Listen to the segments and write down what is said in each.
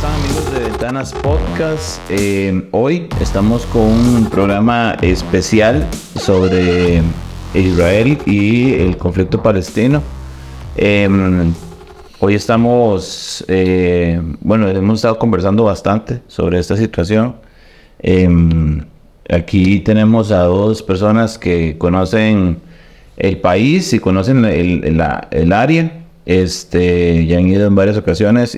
están, amigos de Ventanas Podcast? Hoy estamos con un programa especial sobre Israel y el conflicto palestino. Hoy estamos, hemos estado conversando bastante sobre esta situación. Aquí tenemos a dos personas que conocen el país y conocen el área. Ya han ido en varias ocasiones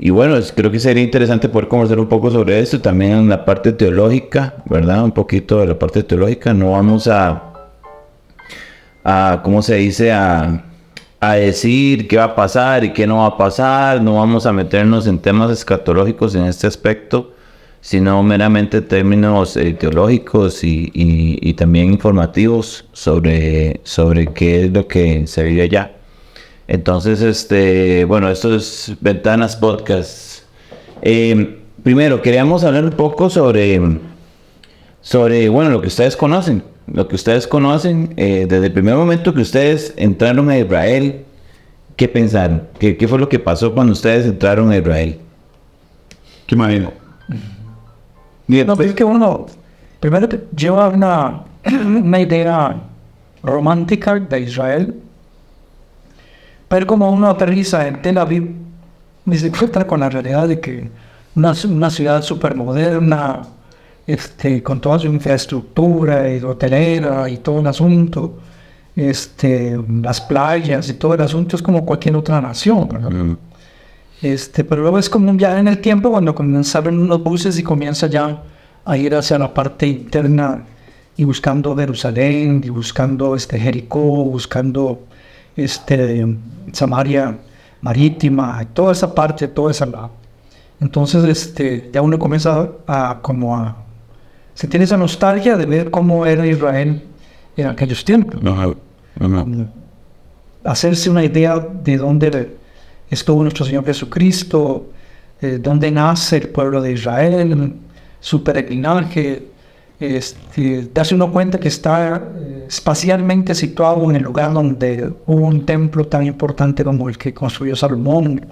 y bueno, creo que sería interesante poder conversar un poco sobre esto, también en la parte teológica, ¿verdad? Un poquito de la parte teológica. No vamos ¿cómo se dice? A decir qué va a pasar y qué no va a pasar. No vamos a meternos en temas escatológicos en este aspecto, sino meramente términos teológicos y también informativos sobre qué es lo que se vive allá. Entonces, esto es Ventanas Podcast. Primero, queríamos hablar un poco sobre lo que ustedes conocen. Lo que ustedes conocen, desde el primer momento que ustedes entraron a Israel, ¿qué pensaron? ¿Qué fue lo que pasó cuando ustedes entraron a Israel? ¿Qué imagino? No, pues es que uno primero lleva una idea romántica de Israel, pero como uno aterriza en Tel Aviv, se encuentra con la realidad de que una ciudad súper moderna, con toda su infraestructura y hotelera y todo el asunto, las playas y todo el asunto es como cualquier otra nación, ¿verdad? Pero luego es como un viaje en el tiempo cuando comienzan los buses y comienza ya a ir hacia la parte interna y buscando Jerusalén y buscando Jericó, buscando Samaria marítima, toda esa parte, toda esa lado. Entonces ya uno comienza a sentir esa nostalgia de ver cómo era Israel en aquellos tiempos. Hacerse una idea de dónde estuvo nuestro Señor Jesucristo, dónde nace el pueblo de Israel, su peregrinaje, darse uno cuenta que está espacialmente situado en el lugar donde hubo un templo tan importante como el que construyó Salomón.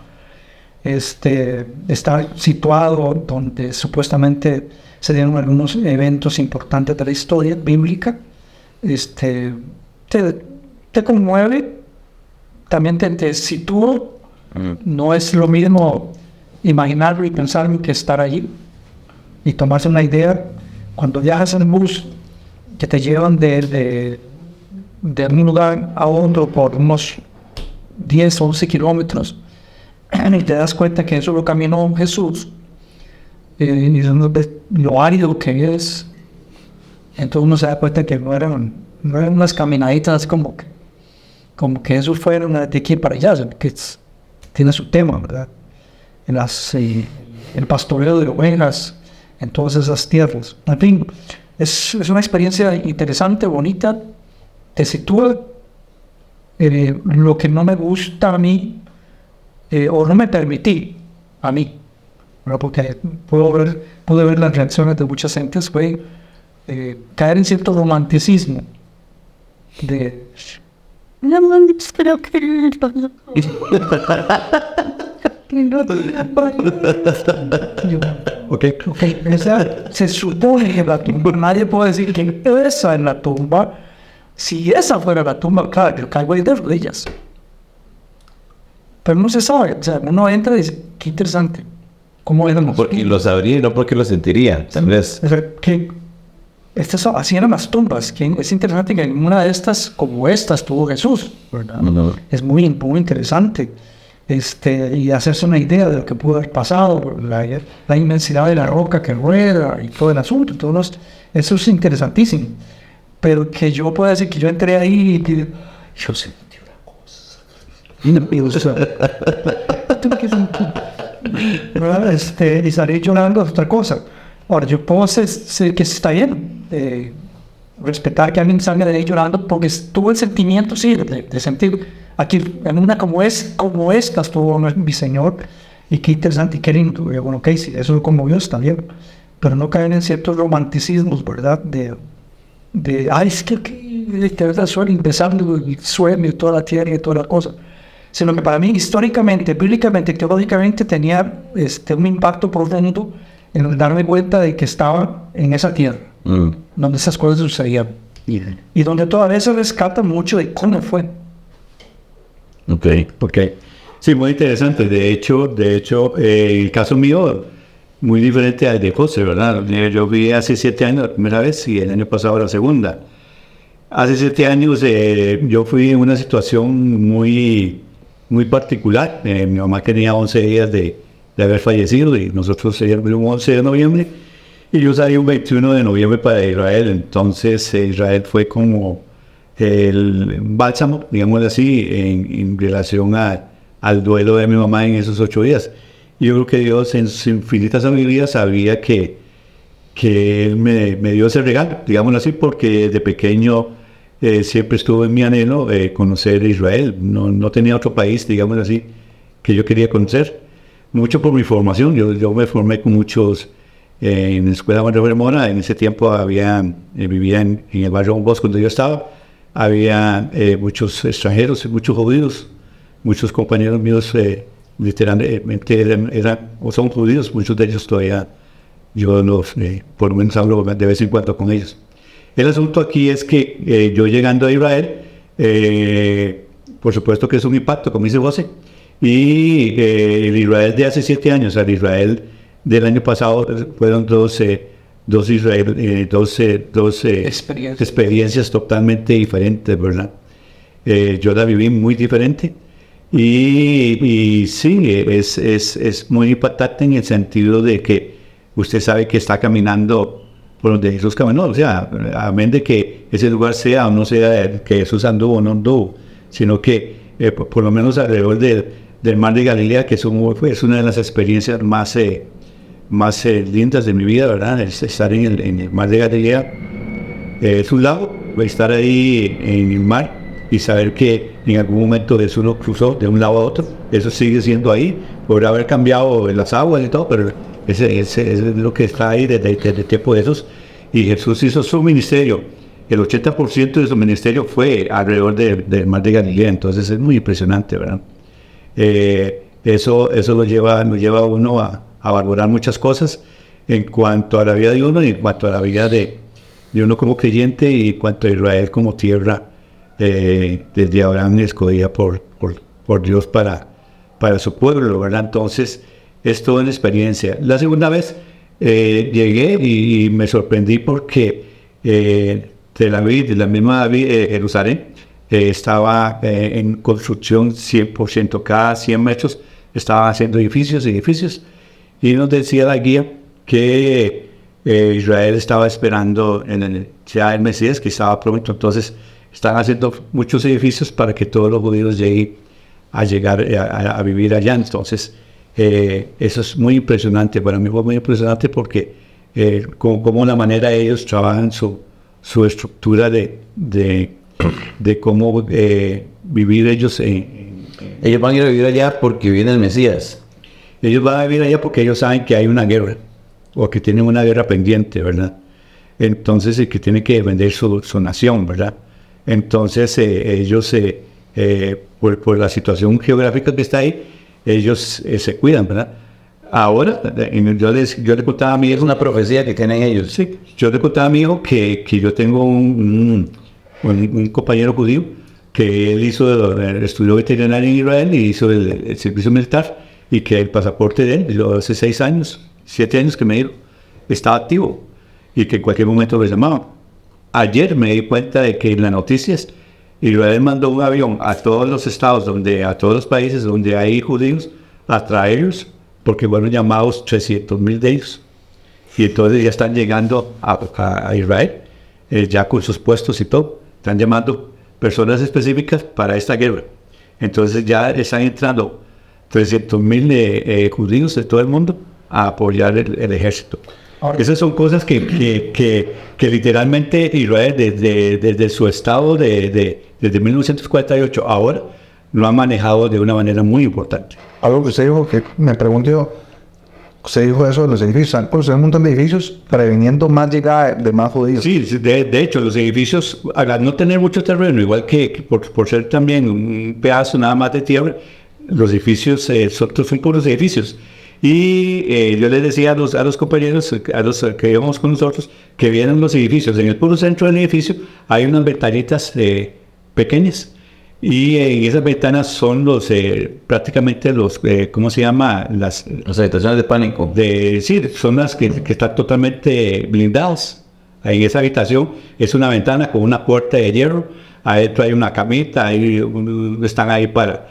Está situado donde supuestamente se dieron algunos eventos importantes de la historia bíblica. Te conmueve, también te sitúa. No es lo mismo imaginarlo y pensarlo que estar allí y tomarse una idea. Cuando viajas en bus que te llevan de un lugar a otro por unos 10 o 11 kilómetros y te das cuenta que eso lo caminó Jesús, y lo árido que es, entonces uno se da cuenta que no eran unas caminaditas como que eso fueron de aquí para allá, que tiene su tema, ¿verdad? El pastoreo de ovejas en todas esas tierras. En fin, es una experiencia interesante, bonita, te sitúa. Lo que no me gusta a mí, o no me permití a mí, ¿verdad? Porque pude ver las reacciones de muchas gentes, fue caer en cierto romanticismo de creo que okay. Se supone que la tumba, nadie puede decir que esa es la tumba. Si esa fuera la tumba, claro, yo caigo ahí de rodillas. Pero no se sabe, o sea, uno entra y dice, qué interesante, ¿cómo éramos? Porque lo sabría y no porque lo sentiría, tal vez. Así eran las tumbas. Es interesante que en una de estas, como esta, estuvo Jesús, ¿verdad? Es muy, muy interesante. Y hacerse una idea de lo que pudo haber pasado, la inmensidad de la roca que rueda y todo el asunto, eso es interesantísimo. Pero que yo pueda decir que yo entré ahí y yo sentí una cosa. Y salí llorando es otra cosa. Ahora, yo puedo ser que está bien, respetar que alguien salga de ahí llorando, porque tuvo el sentimiento, sí, de sentir aquí en una como esta estuvo mi Señor, y qué interesante y qué lindo. Y bueno, ok, sí, eso lo conmovió, está bien, pero no caer en ciertos romanticismos, ¿verdad? Es que te da suelo empezando el sueño y toda la tierra y toda la cosa. sino que para mí históricamente, bíblicamente, teológicamente tenía un impacto profundo en darme cuenta de que estaba en esa tierra, donde esas cosas sucedían. Y donde todavía se rescata mucho de cómo fue. Ok. Sí, muy interesante. De hecho, el caso mío, muy diferente al de José, ¿verdad? Yo vi hace 7 años la primera vez y el año pasado la segunda. Hace 7 años yo fui en una situación muy particular. Mi mamá tenía 11 días de haber fallecido y nosotros el 11 de noviembre y yo salí un 21 de noviembre para Israel. Entonces Israel fue como el bálsamo, digámoslo así, en relación al duelo de mi mamá en esos 8 días. Y yo creo que Dios en su infinita sabiduría sabía que Él me dio ese regalo, digámoslo así, porque desde pequeño siempre estuvo en mi anhelo conocer Israel. No tenía otro país, digámoslo así, que yo quería conocer. Mucho por mi formación. Yo me formé con muchos en la escuela Manuel Mora. En ese tiempo vivía en el barrio Don Bosco donde yo estaba. Había muchos extranjeros, muchos judíos. Muchos compañeros míos literalmente eran o son judíos. Muchos de ellos todavía yo por lo menos hablo de vez en cuando con ellos. El asunto aquí es que yo llegando a Israel, por supuesto que es un impacto, como dice José, y el Israel de hace 7 años, al Israel del año pasado, fueron dos experiencias totalmente diferentes, ¿verdad? Yo la viví muy diferente y sí, es muy impactante en el sentido de que usted sabe que está caminando por donde Jesús caminó, o sea, amén de que ese lugar sea o no sea que Jesús anduvo o no anduvo, sino que por lo menos alrededor del mar de Galilea, que es una de las experiencias más lindas de mi vida, ¿verdad? Estar en el mar de Galilea es un lago, estar ahí en el mar y saber que en algún momento Jesús lo cruzó de un lado a otro, eso sigue siendo ahí, podrá haber cambiado las aguas y todo, pero ese es lo que está ahí desde el tiempo de Jesús. Y Jesús hizo su ministerio. El 80% de su ministerio fue alrededor del mar de Galilea. Entonces es muy impresionante, ¿verdad? Eso lo lleva a uno a valorar muchas cosas en cuanto a la vida de uno y en cuanto a la vida de uno como creyente y en cuanto a Israel como tierra desde Abraham escogida por Dios para su pueblo, ¿verdad? Entonces es toda una experiencia. La segunda vez llegué y me sorprendí porque Tel Aviv, de la misma Jerusalén, estaba en construcción 100%, cada 100 metros estaban haciendo edificios, y nos decía la guía que Israel estaba esperando ya el Mesías, que estaba pronto. Entonces están haciendo muchos edificios para que todos los judíos lleguen a vivir allá. Entonces eso es muy impresionante. Para mí fue muy impresionante porque como la manera ellos trabajan su estructura de cómo vivir ellos. Ellos van a ir a vivir allá porque viene el Mesías. Ellos van a vivir allá porque ellos saben que hay una guerra o que tienen una guerra pendiente, ¿verdad? Entonces que tienen que defender su nación, ¿verdad? Entonces ellos por la situación geográfica que está ahí, ellos se cuidan, ¿verdad? Ahora, yo le contaba a mi hijo... Es una profecía que tienen ellos. Sí, yo le contaba a mi hijo que yo tengo un compañero judío que él estudió veterinaria en Israel y hizo el servicio militar, y que el pasaporte de él, hace 7 años que me dijo, estaba activo y que en cualquier momento lo llamaban. Ayer me di cuenta de que en las noticias Israel mandó un avión a todos los estados, a todos los países donde hay judíos, a traerlos, porque fueron llamados 300,000 de ellos. Y entonces ya están llegando a Israel, ya con sus puestos y todo. Están llamando personas específicas para esta guerra. Entonces ya están entrando 300,000 judíos de todo el mundo a apoyar el ejército. Ahora, esas son cosas que literalmente Israel desde su estado desde 1948 ahora lo ha manejado de una manera muy importante. Algo que usted dijo que me pregunto yo, Usted dijo eso de los edificios. Están construyendo un montón de edificios previniendo más llegada de más judíos. Sí, de hecho, los edificios, al no tener mucho terreno, igual que por ser también un pedazo nada más de tierra, los edificios son puros edificios. Y yo les decía a los compañeros, a los que íbamos con nosotros, que vieran los edificios. En el puro centro del edificio hay unas ventanitas pequeñas. Y esas ventanas son prácticamente ¿cómo se llama? Las habitaciones de pánico. Sí, son las que están totalmente blindadas. En esa habitación es una ventana con una puerta de hierro. Adentro hay una camita, están ahí para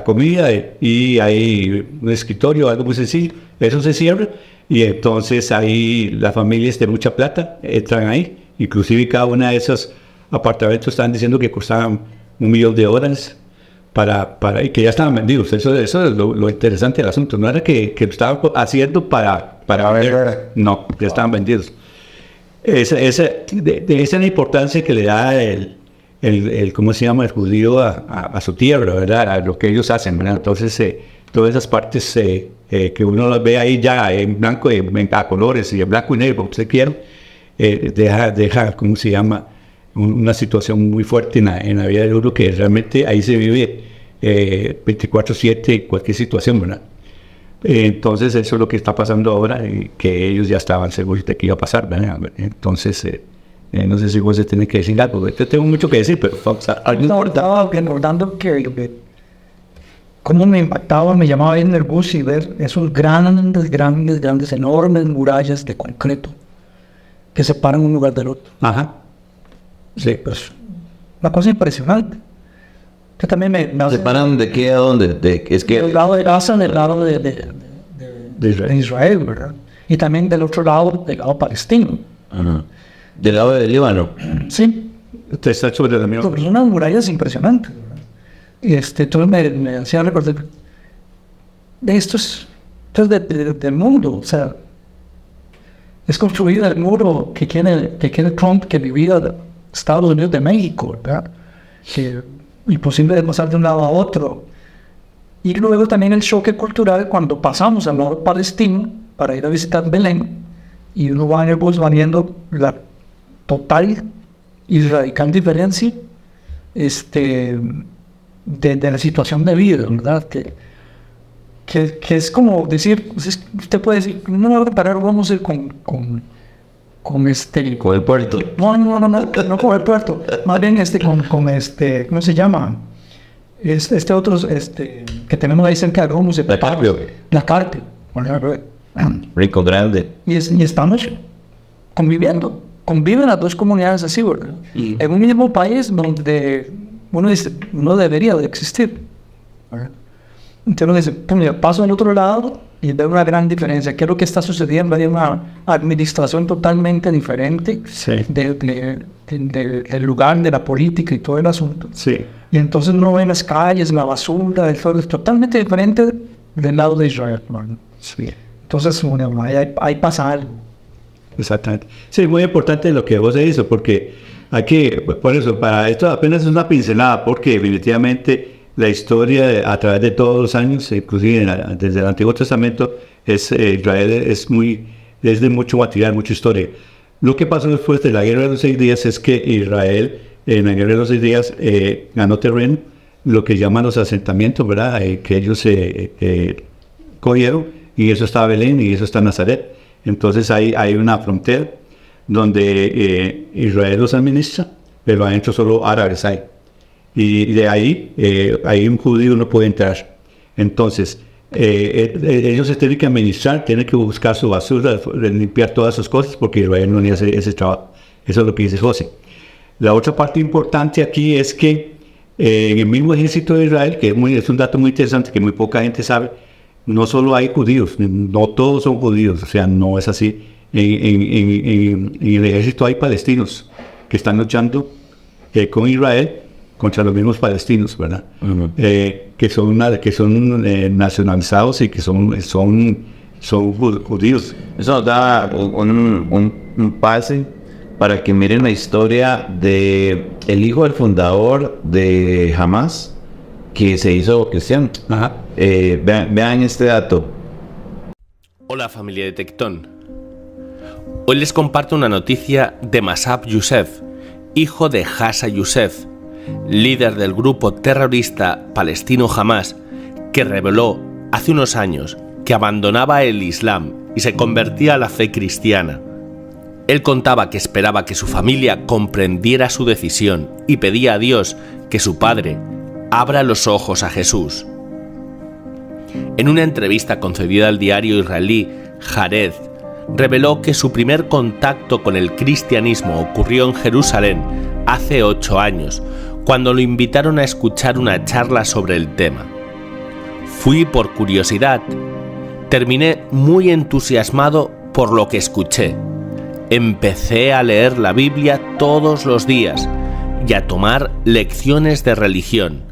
comida y hay un escritorio, algo muy sencillo. Eso se cierra y entonces ahí las familias de mucha plata entran ahí. Inclusive cada una de esos apartamentos están diciendo que costaban $1,000,000 y que ya estaban vendidos. Eso es lo interesante del asunto. No era que lo estaban haciendo para vender. No, ya estaban vendidos. Esa es la importancia que le da ¿cómo se llama? El judío a su tierra, ¿verdad? A lo que ellos hacen, ¿verdad? Entonces, todas esas partes que uno las ve ahí ya en blanco, a colores y en blanco y negro, como usted quiera, deja, ¿cómo se llama? Una situación muy fuerte en la vida de uno, que realmente ahí se vive 24/7 cualquier situación, ¿verdad? Entonces eso es lo que está pasando ahora, que ellos ya estaban seguros de que iba a pasar, ¿verdad? Entonces no sé si vos se tiene que decir algo. Tengo mucho que decir, pero no, estaba recordando que cómo me impactaba, me llamaba bien el bus y ver esos grandes, enormes murallas de concreto que separan un lugar del otro. Ajá. Sí. Pues, una cosa impresionante. Que también me hace... ¿Separan de qué a dónde? Es que... Del lado de Gaza, del lado de Israel, ¿verdad? Y también del otro lado, del lado palestino. Ajá. Del lado del Líbano. Sí. Usted está sobre la misma. Son unas murallas impresionantes, ¿verdad? Y entonces me hacía recordar de estos del mundo, o sea, es construir el muro que quiere Trump, que vivía Estados Unidos de México, ¿verdad? Que imposible de pasar de un lado a otro. Y luego también el choque cultural cuando pasamos al lado palestino para ir a visitar Belén y uno va en el bus viendo la total y radical diferencia de la situación de vida, ¿verdad? Que es como decir, usted puede decir, no voy a comparar, vamos a ir con Con el puerto. No con el puerto, más bien ¿cómo se llama? Otro, que tenemos ahí cerca de Roma, La Carpio. Rico Grande. Y estamos conviven las dos comunidades así, ¿verdad? En un mismo país donde uno dice, no debería de existir, ¿verdad? Entonces uno dice, pues paso al otro lado y veo una gran diferencia. ¿Qué es lo que está sucediendo? Hay una administración totalmente diferente del lugar, de la política y todo el asunto. Sí. Y entonces uno ve en las calles, la basura, el sol es totalmente diferente del lado de Israel, ¿verdad? Sí. Entonces, bueno, ahí pasa algo. Exactamente. Sí, muy importante lo que vos hizo, porque por eso, para esto apenas es una pincelada, porque definitivamente la historia a través de todos los años, inclusive desde el Antiguo Testamento, Israel es de mucho material, mucha historia. Lo que pasó después de la Guerra de los 6 días es que Israel, en la Guerra de los 6 días, ganó terreno, lo que llaman los asentamientos, ¿verdad? Que ellos cogieron, y eso está Belén y eso está Nazaret. Entonces hay una frontera donde Israel los administra, pero adentro solo árabes hay. Y de ahí un judío no puede entrar. Entonces, ellos se tienen que administrar, tienen que buscar su basura, limpiar todas esas cosas, porque Israel no hace ese trabajo. Eso es lo que dice José. La otra parte importante aquí es que en el mismo ejército de Israel, que es un dato muy interesante que muy poca gente sabe, no solo hay judíos, no todos son judíos, o sea, no es así. En el ejército hay palestinos que están luchando con Israel contra los mismos palestinos, ¿verdad? Uh-huh. Que son nacionalizados y que son judíos. Eso nos da un pase para que miren la historia de el hijo del fundador de Hamas, que se hizo cristiano. Ajá. Vean este dato. Hola familia de Tectón. Hoy les comparto una noticia de Masab Youssef, hijo de Hassan Youssef, líder del grupo terrorista palestino Hamás, que reveló hace unos años que abandonaba el Islam y se convertía a la fe cristiana. Él contaba que esperaba que su familia comprendiera su decisión y pedía a Dios que su padre abra los ojos a Jesús. En una entrevista concedida al diario israelí Haaretz, reveló que su primer contacto con el cristianismo ocurrió en Jerusalén hace 8 años, cuando lo invitaron a escuchar una charla sobre el tema. Fui por curiosidad. Terminé muy entusiasmado por lo que escuché. Empecé a leer la Biblia todos los días y a tomar lecciones de religión.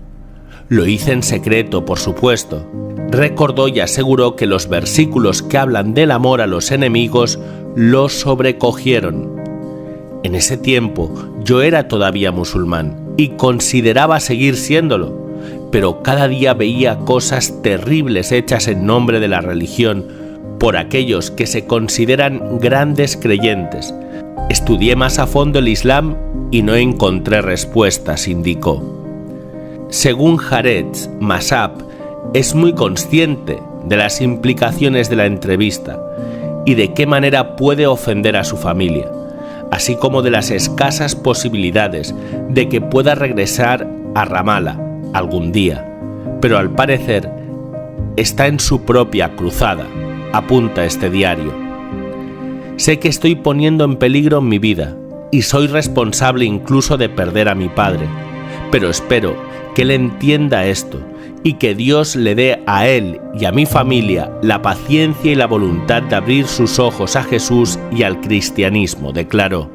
Lo hice en secreto, por supuesto. Recordó y aseguró que los versículos que hablan del amor a los enemigos lo sobrecogieron. En ese tiempo yo era todavía musulmán y consideraba seguir siéndolo, pero cada día veía cosas terribles hechas en nombre de la religión por aquellos que se consideran grandes creyentes. Estudié más a fondo el Islam y no encontré respuestas, indicó. Según Haaretz, Masab es muy consciente de las implicaciones de la entrevista y de qué manera puede ofender a su familia, así como de las escasas posibilidades de que pueda regresar a Ramallah algún día, pero al parecer está en su propia cruzada, apunta este diario. Sé que estoy poniendo en peligro mi vida y soy responsable incluso de perder a mi padre, pero espero que él entienda esto y que Dios le dé a él y a mi familia la paciencia y la voluntad de abrir sus ojos a Jesús y al cristianismo, declaró.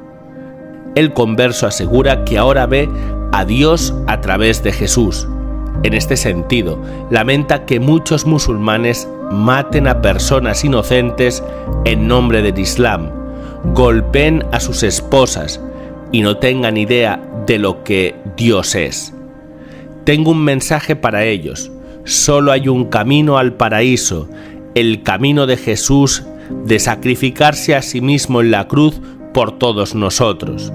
El converso asegura que ahora ve a Dios a través de Jesús. En este sentido, lamenta que muchos musulmanes maten a personas inocentes en nombre del Islam, golpeen a sus esposas y no tengan idea de lo que Dios es. Tengo un mensaje para ellos. Solo hay un camino al paraíso, el camino de Jesús, de sacrificarse a sí mismo en la cruz por todos nosotros.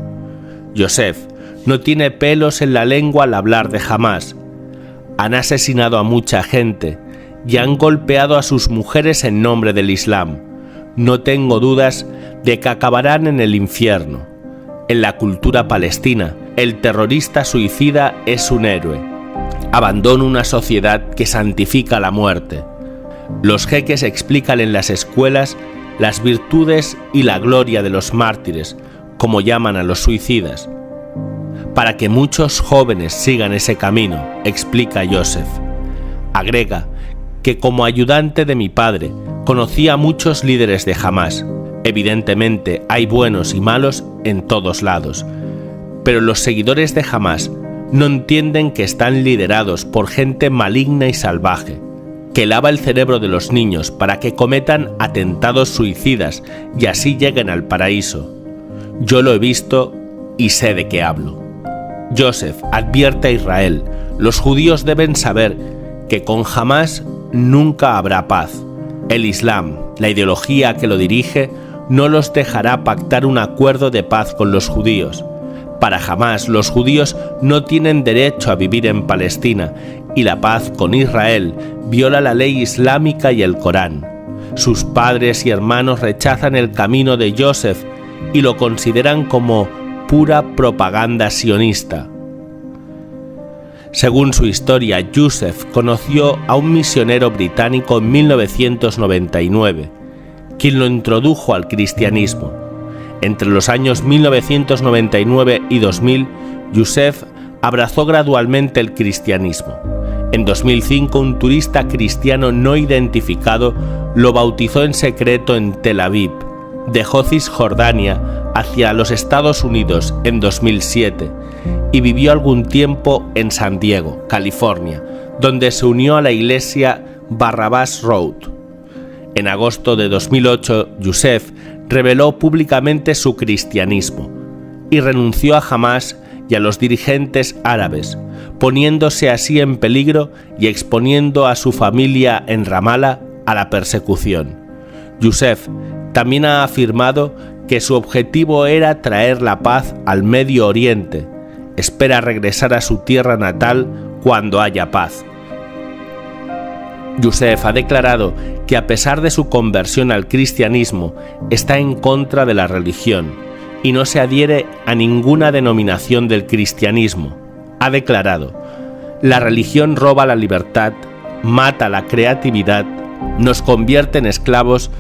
Youssef no tiene pelos en la lengua al hablar de Hamás. Han asesinado a mucha gente y han golpeado a sus mujeres en nombre del Islam. No tengo dudas de que acabarán en el infierno. En la cultura palestina, el terrorista suicida es un héroe. Abandona una sociedad que santifica la muerte. Los jeques explican en las escuelas las virtudes y la gloria de los mártires, como llaman a los suicidas, para que muchos jóvenes sigan ese camino, explica Youssef. Agrega que como ayudante de mi padre conocí a muchos líderes de Hamás. Evidentemente hay buenos y malos en todos lados, pero los seguidores de Hamás no entienden que están liderados por gente maligna y salvaje, que lava el cerebro de los niños para que cometan atentados suicidas y así lleguen al paraíso. Yo lo he visto y sé de qué hablo. Youssef advierte a Israel: los judíos deben saber que con Hamás nunca habrá paz. El Islam, la ideología que lo dirige, no los dejará pactar un acuerdo de paz con los judíos. Para Hamás, los judíos no tienen derecho a vivir en Palestina y la paz con Israel viola la ley islámica y el Corán. Sus padres y hermanos rechazan el camino de Youssef y lo consideran como pura propaganda sionista. Según su historia, Youssef conoció a un misionero británico en 1999, quien lo introdujo al cristianismo. Entre los años 1999 y 2000, Youssef abrazó gradualmente el cristianismo. En 2005, un turista cristiano no identificado lo bautizó en secreto en Tel Aviv. Dejó Cisjordania hacia los Estados Unidos en 2007 y vivió algún tiempo en San Diego, California, donde se unió a la iglesia Barrabás Road. En agosto de 2008, Youssef reveló públicamente su cristianismo y renunció a Hamás y a los dirigentes árabes, poniéndose así en peligro y exponiendo a su familia en Ramallah a la persecución. Yusef también ha afirmado que su objetivo era traer la paz al Medio Oriente. Espera regresar a su tierra natal cuando haya paz. Yusef ha declarado que a pesar de su conversión al cristianismo, está en contra de la religión y no se adhiere a ninguna denominación del cristianismo. Ha declarado: la religión roba la libertad, mata la creatividad, nos convierte en esclavos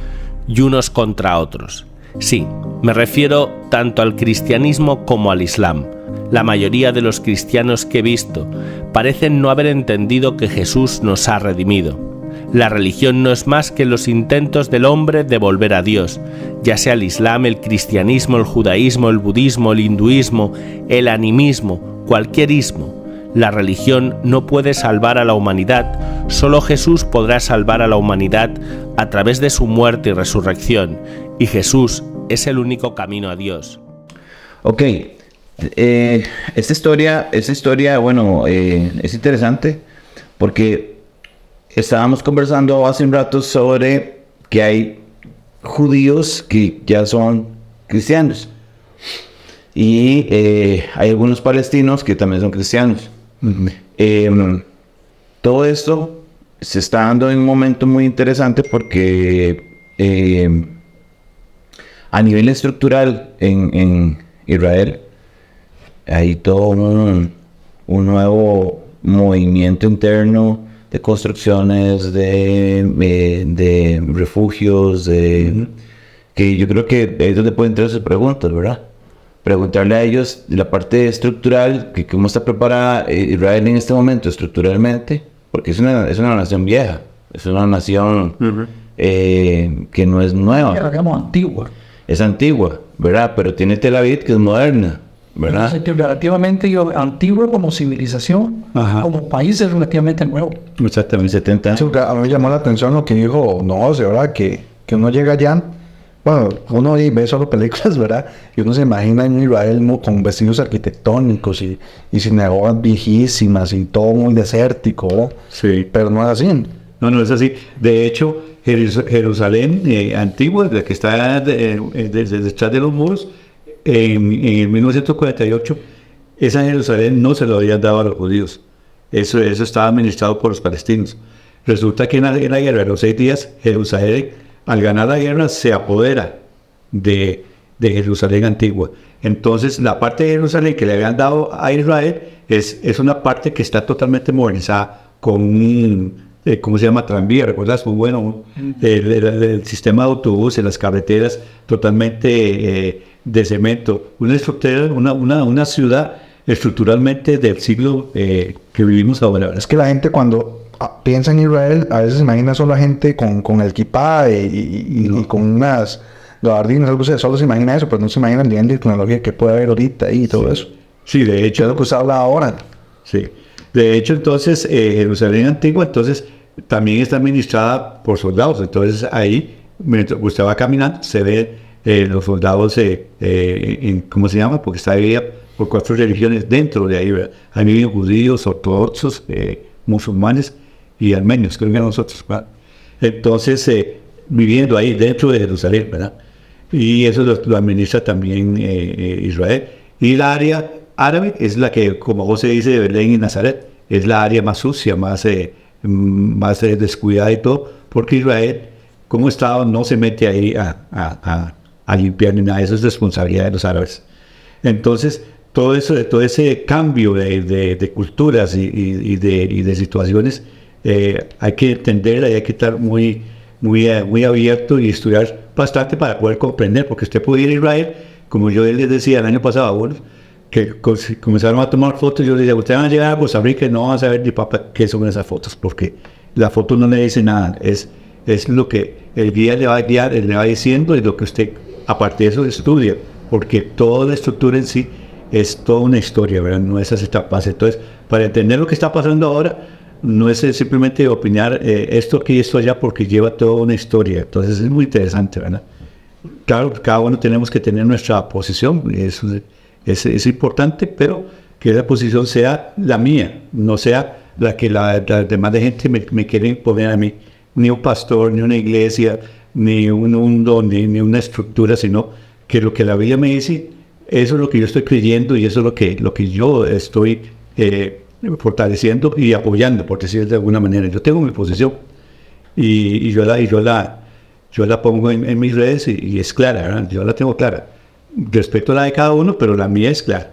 y unos contra otros. Sí, me refiero tanto al cristianismo como al islam. La mayoría de los cristianos que he visto parecen no haber entendido que Jesús nos ha redimido. La religión no es más que los intentos del hombre de volver a Dios, ya sea el islam, el cristianismo, el judaísmo, el budismo, el hinduismo, el animismo, cualquier ismo. La religión no puede salvar a la humanidad, solo Jesús podrá salvar a la humanidad a través de su muerte y resurrección, y Jesús es el único camino a Dios. Ok, esta historia, bueno, es interesante porque estábamos conversando hace un rato sobre que hay judíos que ya son cristianos y hay algunos palestinos que también son cristianos. Todo esto se está dando en un momento muy interesante porque a nivel estructural en Israel hay todo un nuevo movimiento interno de construcciones, de refugios, que yo creo que ahí es donde pueden entrar sus preguntas, ¿verdad? Preguntarle a ellos la parte estructural, que cómo está preparada Israel en este momento estructuralmente, porque es una nación vieja, es una nación que no es nueva. Digamos antigua. Es antigua, ¿verdad? Pero tiene Tel Aviv, que es moderna, ¿verdad? Entonces, relativamente antigua como civilización, como país es relativamente nuevo. Exactamente. 70 años. Sí, a mí me llamó la atención lo que dijo Noce, ¿verdad? Que uno llega allá, bueno, uno ve solo películas, ¿verdad? Y uno se imagina en Israel con vestidos arquitectónicos y sinagogas viejísimas y todo muy desértico, ¿verdad? Sí. Pero no es así. No es así. De hecho, Jerusalén antigua, la que está detrás de los muros, en 1948, esa Jerusalén no se lo habían dado a los judíos. Eso estaba administrado por los palestinos. Resulta que en la guerra de los 6 días, Jerusalén, al ganar la guerra, se apodera de Jerusalén antigua. Entonces, la parte de Jerusalén que le habían dado a Israel es una parte que está totalmente modernizada con un ¿cómo se llama? Tranvía, ¿recuerdas? Muy bueno, el sistema de autobuses, las carreteras totalmente de cemento. Una ciudad estructuralmente del siglo que vivimos ahora. Es que la gente cuando piensa en Israel, a veces se imagina solo a gente con el kippah y con unas gabardines, algo así, solo se imagina eso, pero no se imagina el nivel de tecnología que puede haber ahorita y todo eso. Sí, de hecho. Es lo que usted habla ahora. Sí. De hecho, entonces, Jerusalén antigua, entonces, también está administrada por soldados. Entonces, ahí, mientras usted va caminando, se ve los soldados, ¿cómo se llama? Porque está dividida por 4 religiones dentro de ahí, ¿verdad? Ahí viven judíos, ortodoxos, musulmanes y armenios, creo que nosotros, ¿verdad? Entonces, viviendo ahí dentro de Jerusalén, ¿verdad? Y eso lo administra también Israel. Y la área árabe es la que, como vos se dice, de Belén y Nazaret, es la área más sucia, más descuidada y todo, porque Israel, como Estado, no se mete ahí a limpiar ni nada. Eso es responsabilidad de los árabes. Entonces, todo ese cambio de culturas y de situaciones, hay que entenderla y hay que estar muy abierto y estudiar bastante para poder comprender, porque usted puede ir a Israel, como yo les decía el año pasado a uno, que comenzaron a tomar fotos. Yo les decía, ustedes van a llegar a Costa Rica y no van a saber ni papá qué son esas fotos, porque la foto no le dice nada, es lo que el guía le va a guiar, le va diciendo, y lo que usted, aparte de eso, estudia, porque toda la estructura en sí es toda una historia, ¿verdad? No esas etapas. Entonces, para entender lo que está pasando ahora, no es simplemente opinar esto aquí y esto allá, porque lleva toda una historia. Entonces, es muy interesante, ¿verdad? Claro, cada uno tenemos que tener nuestra posición, es importante, pero que esa posición sea la mía, no sea la que la demás de gente me quieren poner a mí. Ni un pastor, ni una iglesia, ni un mundo, ni una estructura, sino que lo que la Biblia me dice, eso es lo que yo estoy creyendo y eso es lo que yo estoy fortaleciendo y apoyando, por decirlo de alguna manera. Yo tengo mi posición y yo la pongo en mis redes y es clara, ¿verdad? Yo la tengo clara. Respeto la de cada uno, pero la mía es clara.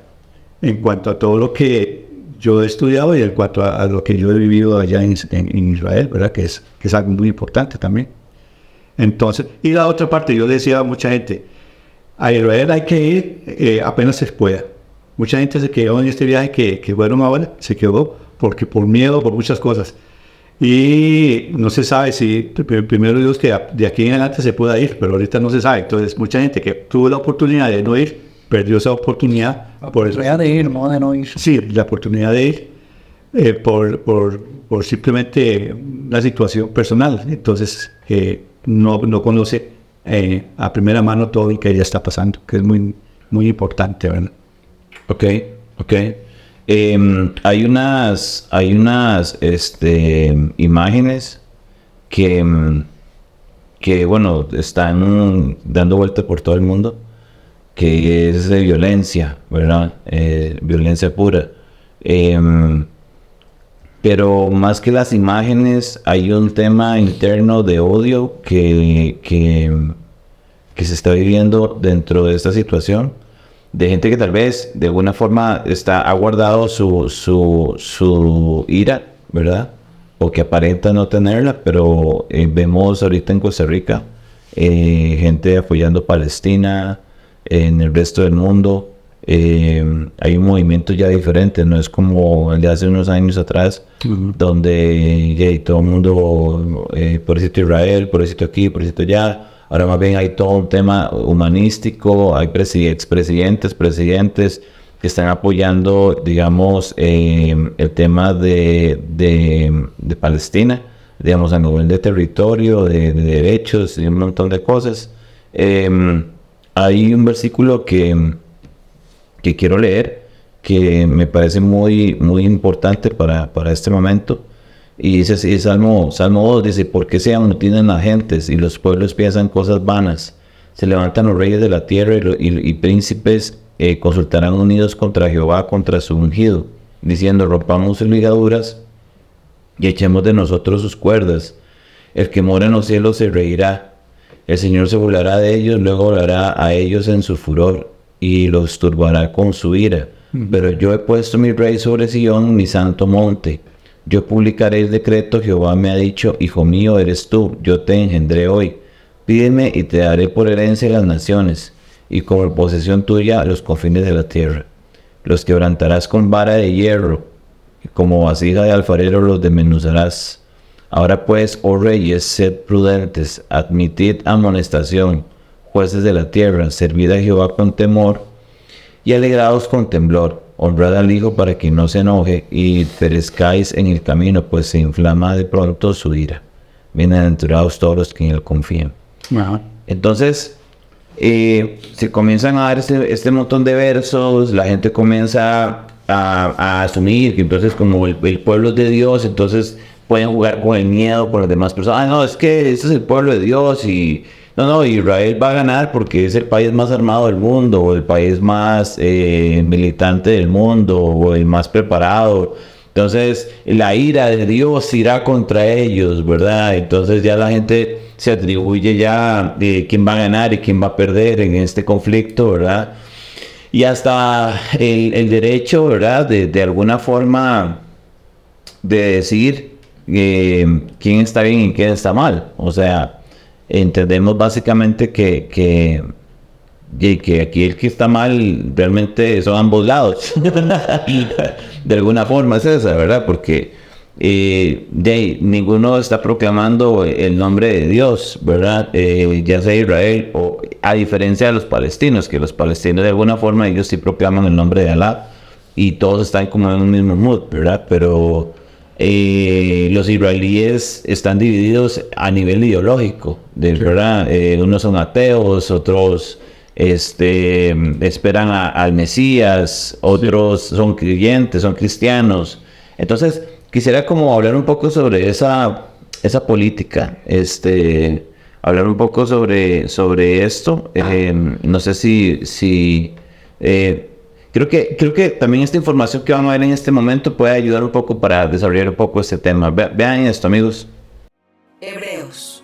En cuanto a todo lo que yo he estudiado y en cuanto a lo que yo he vivido allá en Israel, ¿verdad? Que es algo muy importante también. Entonces, y la otra parte, yo le decía a mucha gente, a Israel hay que ir apenas se pueda. Mucha gente se quedó en este viaje que fueron ahora, se quedó porque por miedo, por muchas cosas. Y no se sabe si, primero Dios, que de aquí en adelante se pueda ir, pero ahorita no se sabe. Entonces, mucha gente que tuvo la oportunidad de no ir, perdió esa oportunidad. La oportunidad de ir, no de no ir. Sí, la oportunidad de ir por simplemente la situación personal. Entonces, no conoce a primera mano todo lo que ya está pasando, que es muy, muy importante, ¿verdad? Ok. Hay unas imágenes que bueno, están dando vuelta por todo el mundo, que es de violencia, ¿verdad? Violencia pura. Pero más que las imágenes, hay un tema interno de odio que se está viviendo dentro de esta situación, de gente que tal vez de alguna forma ha guardado su ira, ¿verdad? O que aparenta no tenerla, pero vemos ahorita en Costa Rica gente apoyando Palestina, en el resto del mundo. Hay un movimiento ya diferente, no es como el de hace unos años atrás, donde todo el mundo, pobrecito Israel, pobrecito aquí, pobrecito allá. Ahora más bien hay todo un tema humanístico, hay expresidentes, presidentes que están apoyando, digamos, el tema de Palestina, digamos, a nivel de territorio, de derechos y un montón de cosas. Hay un versículo que quiero leer, que me parece muy, muy importante para este momento. Y dice así, Salmo 2, dice: ¿por qué se amotinan las gentes y los pueblos piensan cosas vanas? Se levantan los reyes de la tierra y príncipes consultarán unidos contra Jehová, contra su ungido, diciendo: rompamos sus ligaduras y echemos de nosotros sus cuerdas. El que mora en los cielos se reirá. El Señor se burlará de ellos, luego hablará a ellos en su furor y los turbará con su ira. Pero yo he puesto mi rey sobre Sión, mi santo monte. Yo publicaré el decreto, Jehová me ha dicho: hijo mío eres tú, yo te engendré hoy. Pídeme y te daré por herencia las naciones, y como posesión tuya los confines de la tierra. Los quebrantarás con vara de hierro, y como vasija de alfarero los desmenuzarás. Ahora pues, oh reyes, sed prudentes, admitid amonestación, jueces de la tierra, servid a Jehová con temor, y alegraos con temblor. Honrad al Hijo para que no se enoje y perezcáis en el camino, pues se inflama de pronto su ira. Bienaventurados todos los que en él confían. Entonces, se comienzan a dar este montón de versos, la gente comienza a asumir que entonces como el pueblo es de Dios, entonces pueden jugar con el miedo por las demás personas. No, es que este es el pueblo de Dios y... No, Israel va a ganar porque es el país más armado del mundo, o el país más militante del mundo, o el más preparado. Entonces, la ira de Dios irá contra ellos, ¿verdad? Entonces ya la gente se atribuye ya quién va a ganar y quién va a perder en este conflicto, ¿verdad? Y hasta el derecho, ¿verdad? De alguna forma de decir quién está bien y quién está mal. O sea, entendemos básicamente que aquí el que está mal realmente son ambos lados. De alguna forma es esa, ¿verdad? Porque ninguno está proclamando el nombre de Dios, ¿verdad? Ya sea Israel, o a diferencia de los palestinos, que los palestinos de alguna forma ellos sí proclaman el nombre de Alá y todos están como en un mismo mood, ¿verdad? Pero los israelíes están divididos a nivel ideológico, ¿verdad? Unos son ateos, otros esperan al Mesías, otros son creyentes, son cristianos. Entonces, quisiera como hablar un poco sobre esa política. hablar un poco sobre esto. No sé creo que también esta información que vamos a ver en este momento puede ayudar un poco para desarrollar un poco este tema. Vean esto, amigos. Hebreos.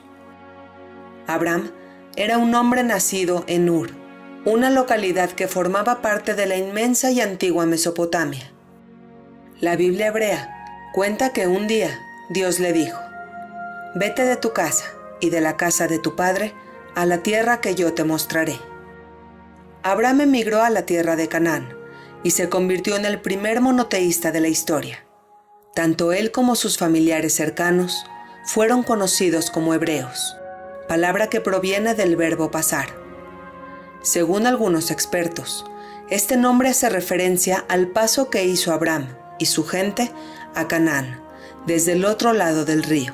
Abraham era un hombre nacido en Ur, una localidad que formaba parte de la inmensa y antigua Mesopotamia. La Biblia hebrea cuenta que un día Dios le dijo: «Vete de tu casa y de la casa de tu padre a la tierra que yo te mostraré». Abraham emigró a la tierra de Canaán y se convirtió en el primer monoteísta de la historia. Tanto él como sus familiares cercanos fueron conocidos como hebreos, palabra que proviene del verbo pasar. Según algunos expertos, este nombre hace referencia al paso que hizo Abraham y su gente a Canaán, desde el otro lado del río.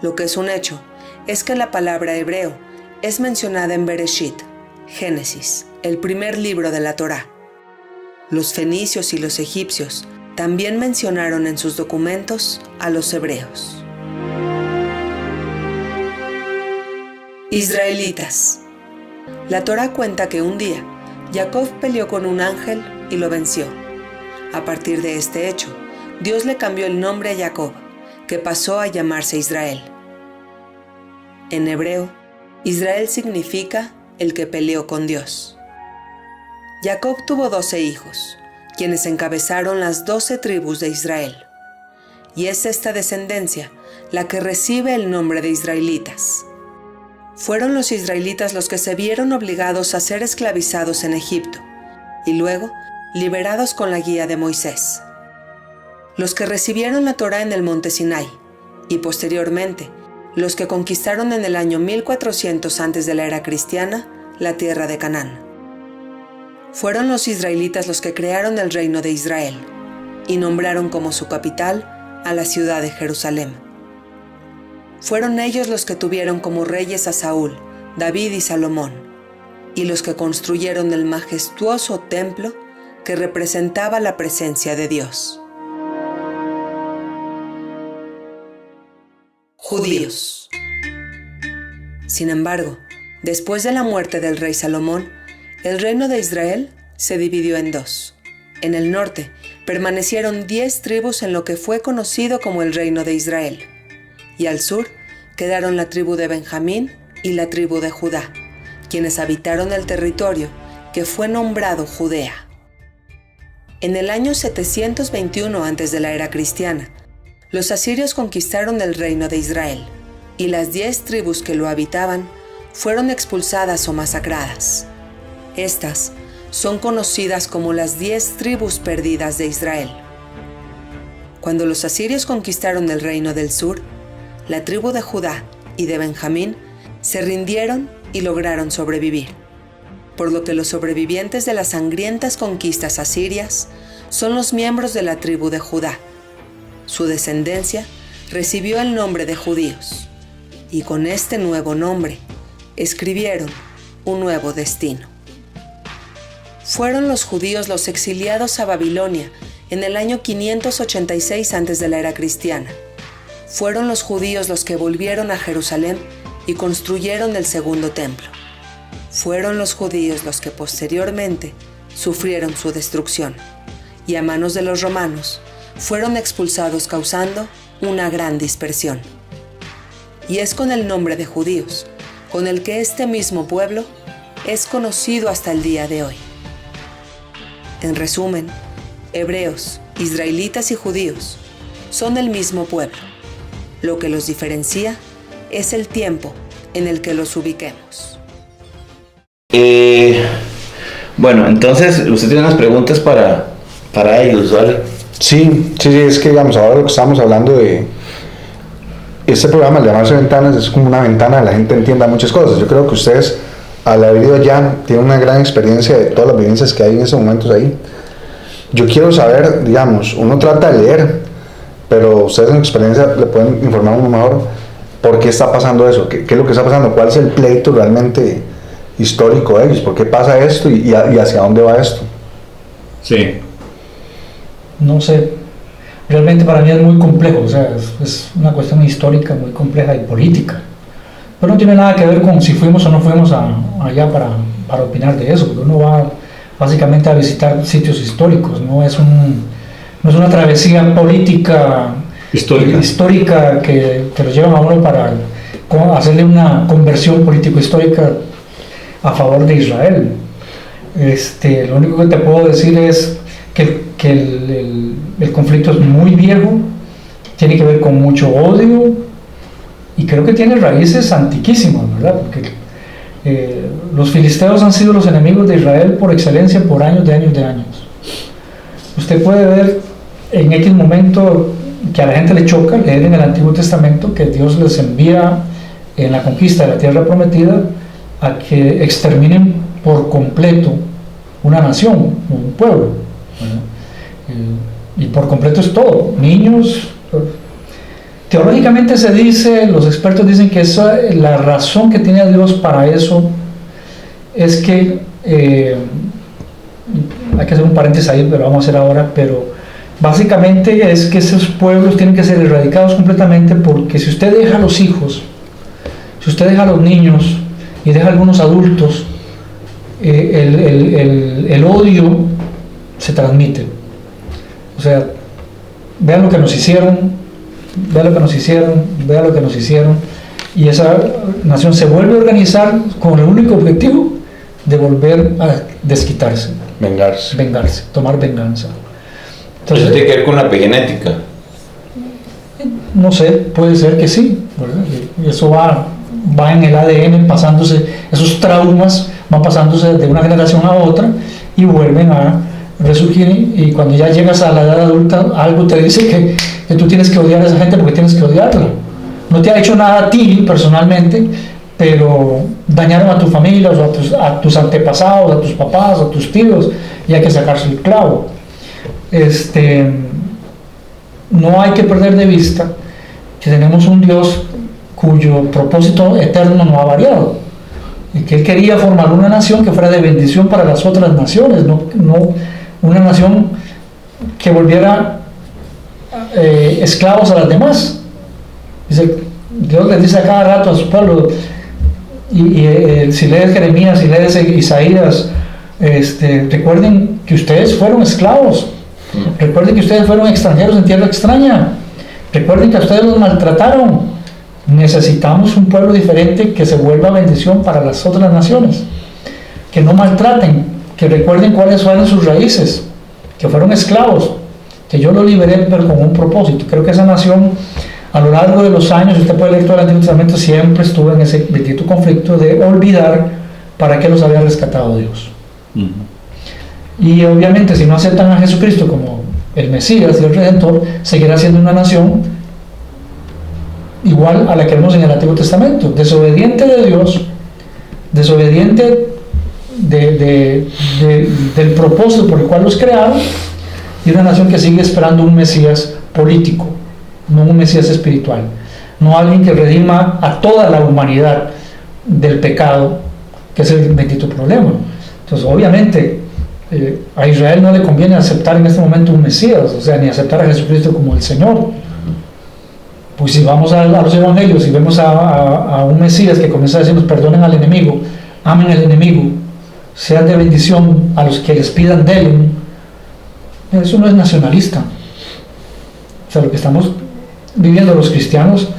Lo que es un hecho es que la palabra hebreo es mencionada en Bereshit, Génesis, el primer libro de la Torá. Los fenicios y los egipcios también mencionaron en sus documentos a los hebreos. Israelitas. La Torá cuenta que un día Jacob peleó con un ángel y lo venció. A partir de este hecho, Dios le cambió el nombre a Jacob, que pasó a llamarse Israel. En hebreo, Israel significa el que peleó con Dios. Jacob tuvo 12 hijos, quienes encabezaron las 12 tribus de Israel. Y es esta descendencia la que recibe el nombre de israelitas. Fueron los israelitas los que se vieron obligados a ser esclavizados en Egipto y luego liberados con la guía de Moisés. Los que recibieron la Torá en el monte Sinai y posteriormente los que conquistaron en el año 1400 antes de la era cristiana la tierra de Canaán. Fueron los israelitas los que crearon el reino de Israel y nombraron como su capital a la ciudad de Jerusalén. Fueron ellos los que tuvieron como reyes a Saúl, David y Salomón, y los que construyeron el majestuoso templo que representaba la presencia de Dios. Judíos. Sin embargo, después de la muerte del rey Salomón, el reino de Israel se dividió en dos. En el norte permanecieron 10 tribus en lo que fue conocido como el reino de Israel, y al sur quedaron la tribu de Benjamín y la tribu de Judá, quienes habitaron el territorio que fue nombrado Judea. En el año 721 antes de la era cristiana, los asirios conquistaron el reino de Israel, y las 10 tribus que lo habitaban fueron expulsadas o masacradas. Estas son conocidas como las 10 tribus perdidas de Israel. Cuando los asirios conquistaron el reino del sur, la tribu de Judá y de Benjamín se rindieron y lograron sobrevivir, por lo que los sobrevivientes de las sangrientas conquistas asirias son los miembros de la tribu de Judá. Su descendencia recibió el nombre de judíos, y con este nuevo nombre escribieron un nuevo destino. Fueron los judíos los exiliados a Babilonia en el año 586 antes de la era cristiana. Fueron los judíos los que volvieron a Jerusalén y construyeron el segundo templo. Fueron los judíos los que posteriormente sufrieron su destrucción, y a manos de los romanos fueron expulsados causando una gran dispersión. Y es con el nombre de judíos con el que este mismo pueblo es conocido hasta el día de hoy. En resumen, hebreos, israelitas y judíos son el mismo pueblo. Lo que los diferencia es el tiempo en el que los ubiquemos. Bueno, entonces usted tiene unas preguntas para ellos, ¿vale? Sí, es que digamos, ahora lo que estamos hablando de este programa, el llamarse Ventanas, es como una ventana a la gente entienda muchas cosas. Yo creo que ustedes, al haber ido allá, tienen una gran experiencia de todas las vivencias que hay en esos momentos ahí. Yo quiero saber, digamos, uno trata de leer, pero ustedes en experiencia le pueden informar a uno mejor por qué está pasando eso, qué es lo que está pasando, cuál es el pleito realmente histórico de ellos, por qué pasa esto y hacia dónde va esto. Sí. No sé, realmente para mí es muy complejo, o sea, es una cuestión histórica muy compleja y política, Pero no tiene nada que ver con si fuimos o no fuimos allá para opinar de eso, porque uno va básicamente a visitar sitios históricos, no es una travesía política histórica que lo llevan a uno para hacerle una conversión político-histórica a favor de Israel. Lo único que te puedo decir es que el conflicto es muy viejo, tiene que ver con mucho odio y creo que tiene raíces antiquísimas, ¿verdad? Porque los filisteos han sido los enemigos de Israel por excelencia por años de años de años. Usted puede ver en X momento que a la gente le choca leer en el Antiguo Testamento que Dios les envía en la conquista de la tierra prometida a que exterminen por completo una nación, un pueblo, y por completo es todo, niños. Teológicamente se dice, los expertos dicen que la razón que tiene Dios para eso es que hay que hacer un paréntesis ahí, pero vamos a hacer ahora, pero básicamente es que esos pueblos tienen que ser erradicados completamente, porque si usted deja a los hijos, si usted deja a los niños y deja a algunos adultos, el odio se transmite. O sea, vean lo que nos hicieron, vean lo que nos hicieron, vean lo que nos hicieron, y esa nación se vuelve a organizar con el único objetivo de volver a desquitarse, vengarse, tomar venganza. Entonces, ¿eso tiene que ver con la epigenética? No sé, puede ser que sí, ¿verdad? Y eso va en el ADN pasándose, esos traumas van pasándose de una generación a otra y vuelven a resurgir, y cuando ya llegas a la edad adulta algo te dice que tú tienes que odiar a esa gente porque tienes que odiarla. No te ha hecho nada a ti personalmente, pero dañaron a tu familia, o a tus antepasados, a tus papás, a tus tíos, y hay que sacarse el clavo. No hay que perder de vista que tenemos un Dios cuyo propósito eterno no ha variado, y que Él quería formar una nación que fuera de bendición para las otras naciones, no una nación que volviera esclavos a las demás. Dios les dice a cada rato a su pueblo, y si lees Jeremías, si lees Isaías, recuerden que ustedes fueron esclavos, recuerden que ustedes fueron extranjeros en tierra extraña, recuerden que a ustedes los maltrataron. Necesitamos un pueblo diferente que se vuelva bendición para las otras naciones, que no maltraten, que recuerden cuáles fueron sus raíces, que fueron esclavos, que yo los liberé pero con un propósito. Creo que esa nación a lo largo de los años, usted puede leer todo el Antiguo Testamento, siempre estuvo en ese bendito conflicto de olvidar para qué los había rescatado Dios. Y obviamente si no aceptan a Jesucristo como el Mesías y el Redentor, seguirá siendo una nación igual a la que vemos en el Antiguo Testamento, desobediente de Dios, desobediente del propósito por el cual los crearon, y una nación que sigue esperando un Mesías político, no un Mesías espiritual, no alguien que redima a toda la humanidad del pecado, que es el bendito problema. Entonces obviamente a Israel no le conviene aceptar en este momento un Mesías, o sea, ni aceptar a Jesucristo como el Señor. Pues si vamos a los evangelios y vemos a un Mesías que comienza a decirnos: perdonen al enemigo, amen al enemigo, sean de bendición a los que les pidan de él, eso no es nacionalista. O sea, lo que estamos viviendo los cristianos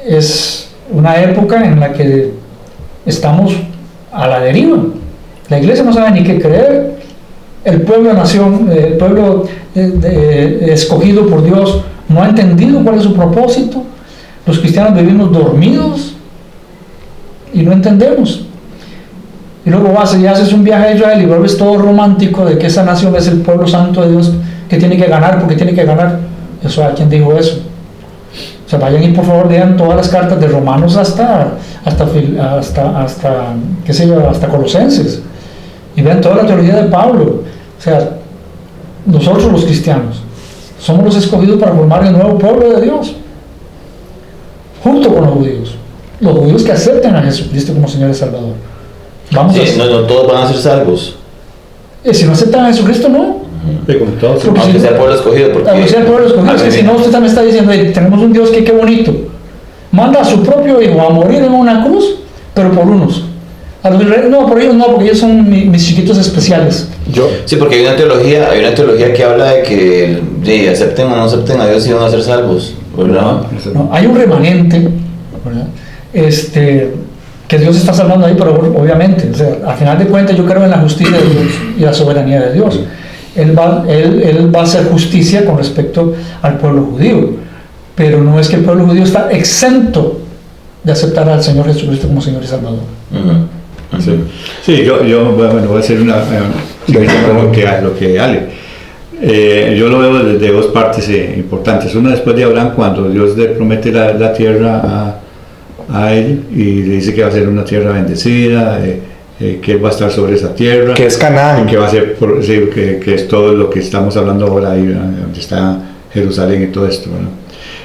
es una época en la que estamos a la deriva. La iglesia no sabe ni qué creer, el pueblo nación, el pueblo escogido por Dios no ha entendido cuál es su propósito. Los cristianos vivimos dormidos y no entendemos. Y luego vas y haces un viaje a Israel y vuelves todo romántico de que esa nación es el pueblo santo de Dios que tiene que ganar porque tiene que ganar. Eso, ¿a quién dijo eso? O sea, vayan y por favor lean todas las cartas de Romanos hasta qué sé yo, hasta Colosenses, y vean toda la teología de Pablo. O sea, nosotros los cristianos somos los escogidos para formar el nuevo pueblo de Dios, junto con los judíos que aceptan a Jesucristo como Señor y Salvador. Vamos no todos van a ser salvos. Si no aceptan a Jesucristo, no. Aunque sea el pueblo escogido, porque aunque sea el pueblo escogido, es que si no, usted también está diciendo: tenemos un Dios que qué bonito, manda a su propio hijo a morir en una cruz, pero por unos. A los israelíes, no, por ellos no, porque ellos son mis chiquitos especiales. Sí, porque hay una teología que habla de que acepten o no acepten a Dios y van a ser salvos, ¿verdad? No, hay un remanente, ¿verdad? Que Dios está salvando ahí, pero obviamente, o sea, al final de cuentas yo creo en la justicia de Dios y la soberanía de Dios. Él va a hacer justicia con respecto al pueblo judío, pero no es que el pueblo judío está exento de aceptar al Señor Jesucristo como Señor y Salvador. Sí, yo voy a hacer una lo que Ale. Yo lo veo desde dos partes importantes. Una, después de Abraham, cuando Dios le promete la tierra a él y le dice que va a ser una tierra bendecida, que él va a estar sobre esa tierra, que es Canaán, que va a ser, que es todo lo que estamos hablando ahora, ahí donde está Jerusalén y todo esto, ¿no?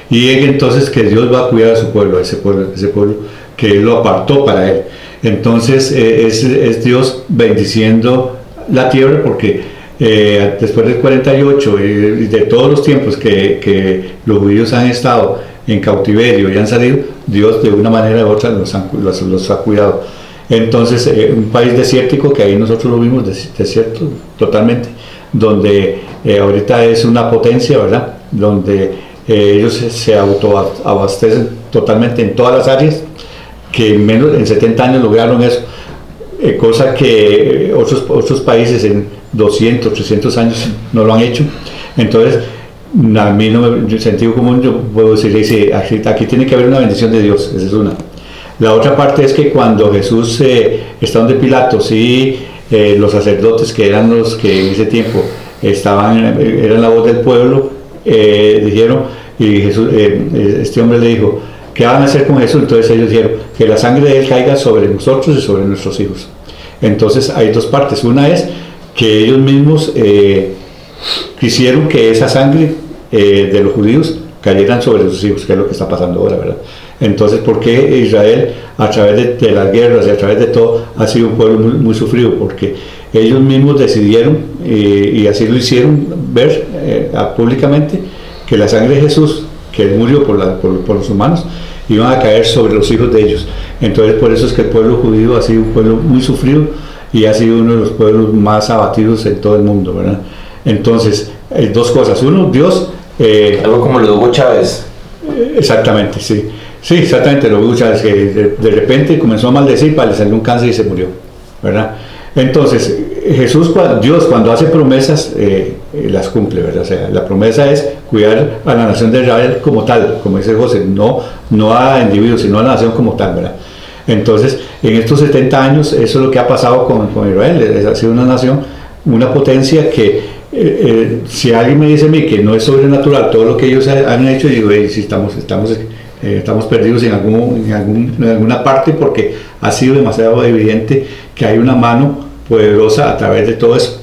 Y entonces que Dios va a cuidar a su pueblo, ese pueblo que él lo apartó para él. Entonces es Dios bendiciendo la tierra, porque después del 48 y de todos los tiempos que los judíos han estado en cautiverio y han salido, Dios de una manera u otra los ha cuidado. Entonces un país desértico, que ahí nosotros lo vimos desierto totalmente, donde ahorita es una potencia, ¿verdad? Donde ellos se autoabastecen totalmente en todas las áreas, que en 70 años lograron eso, cosa que otros países en 200, 300 años no lo han hecho. Entonces, a mí en sentido común yo puedo decir, aquí tiene que haber una bendición de Dios, esa es una. La otra parte es que cuando Jesús está donde Pilatos y los sacerdotes, que eran los que en ese tiempo eran la voz del pueblo, dijeron, y Jesús, este hombre le dijo, ¿qué van a hacer con Jesús? Entonces ellos dijeron, que la sangre de él caiga sobre nosotros y sobre nuestros hijos. Entonces hay dos partes. Una es que ellos mismos quisieron que esa sangre de los judíos cayeran sobre sus hijos, que es lo que está pasando ahora, ¿verdad? Entonces, ¿por qué Israel, a través de las guerras y a través de todo, ha sido un pueblo muy, muy sufrido? Porque ellos mismos decidieron, y así lo hicieron ver públicamente, que la sangre de Jesús, que él murió por los humanos, iban a caer sobre los hijos de ellos. Entonces, por eso es que el pueblo judío ha sido un pueblo muy sufrido y ha sido uno de los pueblos más abatidos en todo el mundo, ¿verdad? Entonces, dos cosas. Uno, Dios... algo como lo de Hugo Chávez. Exactamente, sí. Sí, exactamente, lo de Hugo Chávez, que de repente comenzó a maldecir, le salió un cáncer y se murió, ¿verdad? Entonces, Dios cuando hace promesas, las cumple, ¿verdad? O sea, la promesa es cuidar a la nación de Israel como tal, como dice José, no a individuos, sino a la nación como tal, ¿verdad? Entonces, en estos 70 años, eso es lo que ha pasado con Israel. Ha sido una nación, una potencia que, si alguien me dice a mí que no es sobrenatural todo lo que ellos han hecho, yo digo, si estamos perdidos en alguna parte, porque ha sido demasiado evidente que hay una mano poderosa a través de todo eso,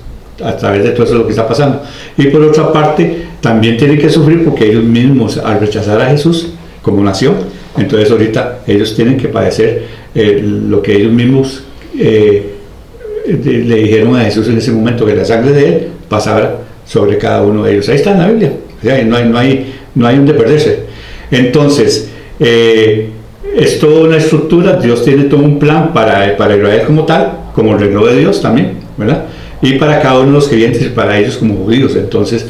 lo que está pasando. Y por otra parte, también tienen que sufrir porque ellos mismos, al rechazar a Jesús como nación, entonces ahorita ellos tienen que padecer lo que ellos mismos le dijeron a Jesús en ese momento, que la sangre de él pasara sobre cada uno de ellos. Ahí está en la Biblia, o sea, no hay donde perderse. Entonces, es toda una estructura. Dios tiene todo un plan para Israel como tal, como el reino de Dios también, ¿verdad? Y para cada uno de los creyentes y para ellos como judíos. Entonces,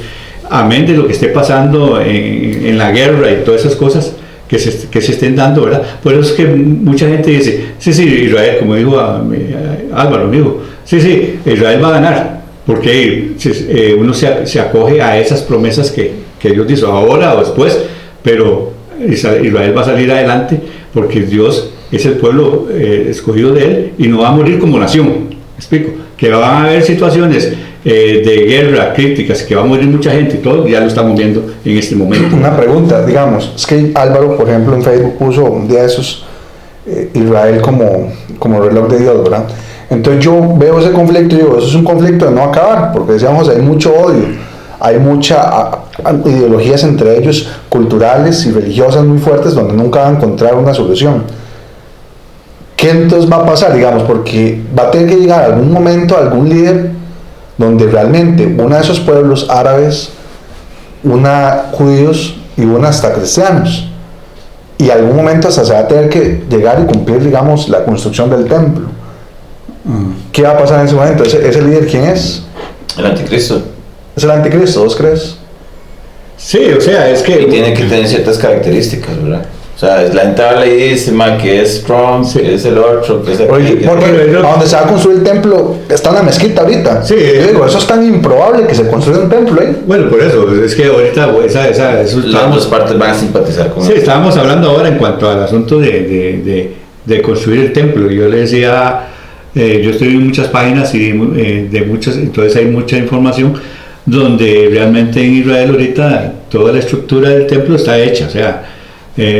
amén de lo que esté pasando en la guerra y todas esas cosas que se estén dando, ¿verdad? Por eso es que mucha gente dice, sí, Israel, como dijo Álvaro, dijo, sí, Israel va a ganar, porque uno se acoge a esas promesas que Dios dijo ahora o después, pero Israel va a salir adelante porque Dios es el pueblo escogido de él y no va a morir como nación. ¿Me explico? Que van a haber situaciones de guerra, críticas, que va a morir mucha gente y todo, ya lo estamos viendo en este momento. Una pregunta, digamos, es que Álvaro, por ejemplo, en Facebook puso un día de esos Israel como reloj de Dios, ¿verdad? Entonces yo veo ese conflicto y digo, eso es un conflicto de no acabar, porque decíamos, hay mucho odio, hay muchas ideologías entre ellos, culturales y religiosas muy fuertes, donde nunca van a encontrar una solución. ¿Qué entonces va a pasar, digamos? Porque va a tener que llegar algún momento algún líder donde realmente uno de esos pueblos árabes, una judíos y una hasta cristianos, y algún momento hasta se va a tener que llegar y cumplir, digamos, la construcción del templo. ¿Qué va a pasar en ese momento? ¿Ese líder quién es? El anticristo. ¿Es el anticristo? ¿Vos crees? Sí, o sea, es que... Y tiene que tener ciertas características, ¿verdad? O sea, la entrada le dice, que es Trump, que es el otro, que es Porque a donde se va a construir el templo está una mezquita ahorita. Sí. Yo digo, eso es tan improbable que se construya un templo ahí. Bueno, por eso, es que ahorita eso las dos partes van a simpatizar con Sí, eso. estábamos hablando ahora en cuanto al asunto de construir el templo. Yo le decía, yo estoy en muchas páginas y de muchas, entonces hay mucha información donde realmente en Israel ahorita toda la estructura del templo está hecha. O sea,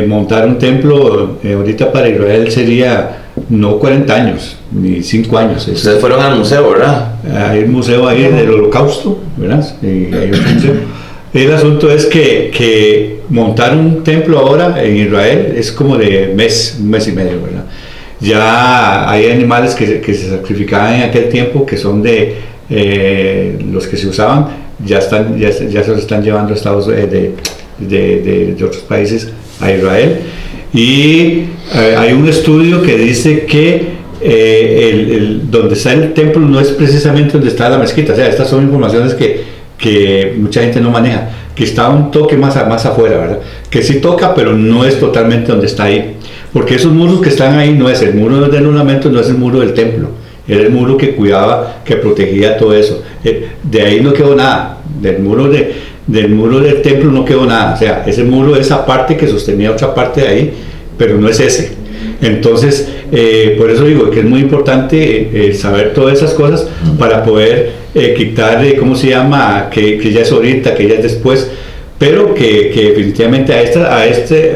montar un templo ahorita para Israel sería no 40 años, ni 5 años. Ustedes fueron al museo, ¿verdad? Hay un museo ahí del Holocausto, ¿verdad? Hay un museo. El asunto es que montar un templo ahora en Israel es como de un mes y medio, ¿verdad? Ya hay animales que se sacrificaban en aquel tiempo, que son de los que se usaban, ya se los están llevando a Estados de otros países a Israel. Y hay un estudio que dice que donde está el templo no es precisamente donde está la mezquita. O sea, estas son informaciones que mucha gente no maneja, que está un toque más afuera, ¿verdad? Que sí toca, pero no es totalmente donde está ahí, porque esos muros que están ahí no es el muro del ornamento, no es el muro del templo, era el muro que cuidaba, que protegía todo eso. De ahí no quedó nada, del muro del templo no quedó nada. O sea, ese muro es esa parte que sostenía otra parte de ahí, pero no es ese. Entonces, por eso digo que es muy importante saber todas esas cosas para poder quitar, ¿cómo se llama? Que ya es ahorita, que ya es después, pero que definitivamente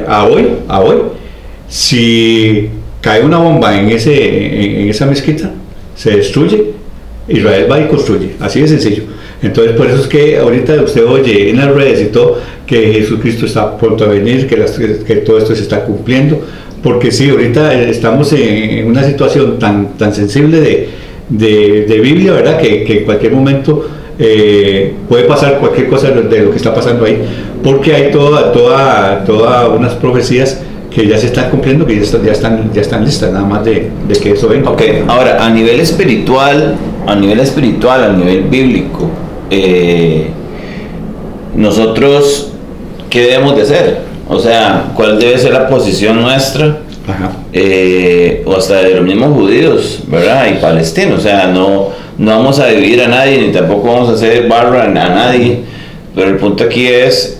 a hoy, si cae una bomba en esa mezquita, se destruye, Israel va y construye, así de sencillo. Entonces, por eso es que ahorita usted oye en las redes y todo que Jesucristo está pronto a venir, que todo esto se está cumpliendo, porque sí, ahorita estamos en una situación tan sensible de Biblia, ¿verdad? Que en cualquier momento puede pasar cualquier cosa de lo que está pasando ahí, porque hay todas unas profecías que ya se están cumpliendo, que ya están listas, nada más de que eso venga. Ok, ahora, a nivel espiritual, a nivel bíblico, nosotros, ¿qué debemos de hacer? O sea, ¿cuál debe ser la posición nuestra? Ajá. O hasta de los mismos judíos, ¿verdad? Y palestinos. O sea, no vamos a dividir a nadie, ni tampoco vamos a hacer barra a nadie. Pero el punto aquí es,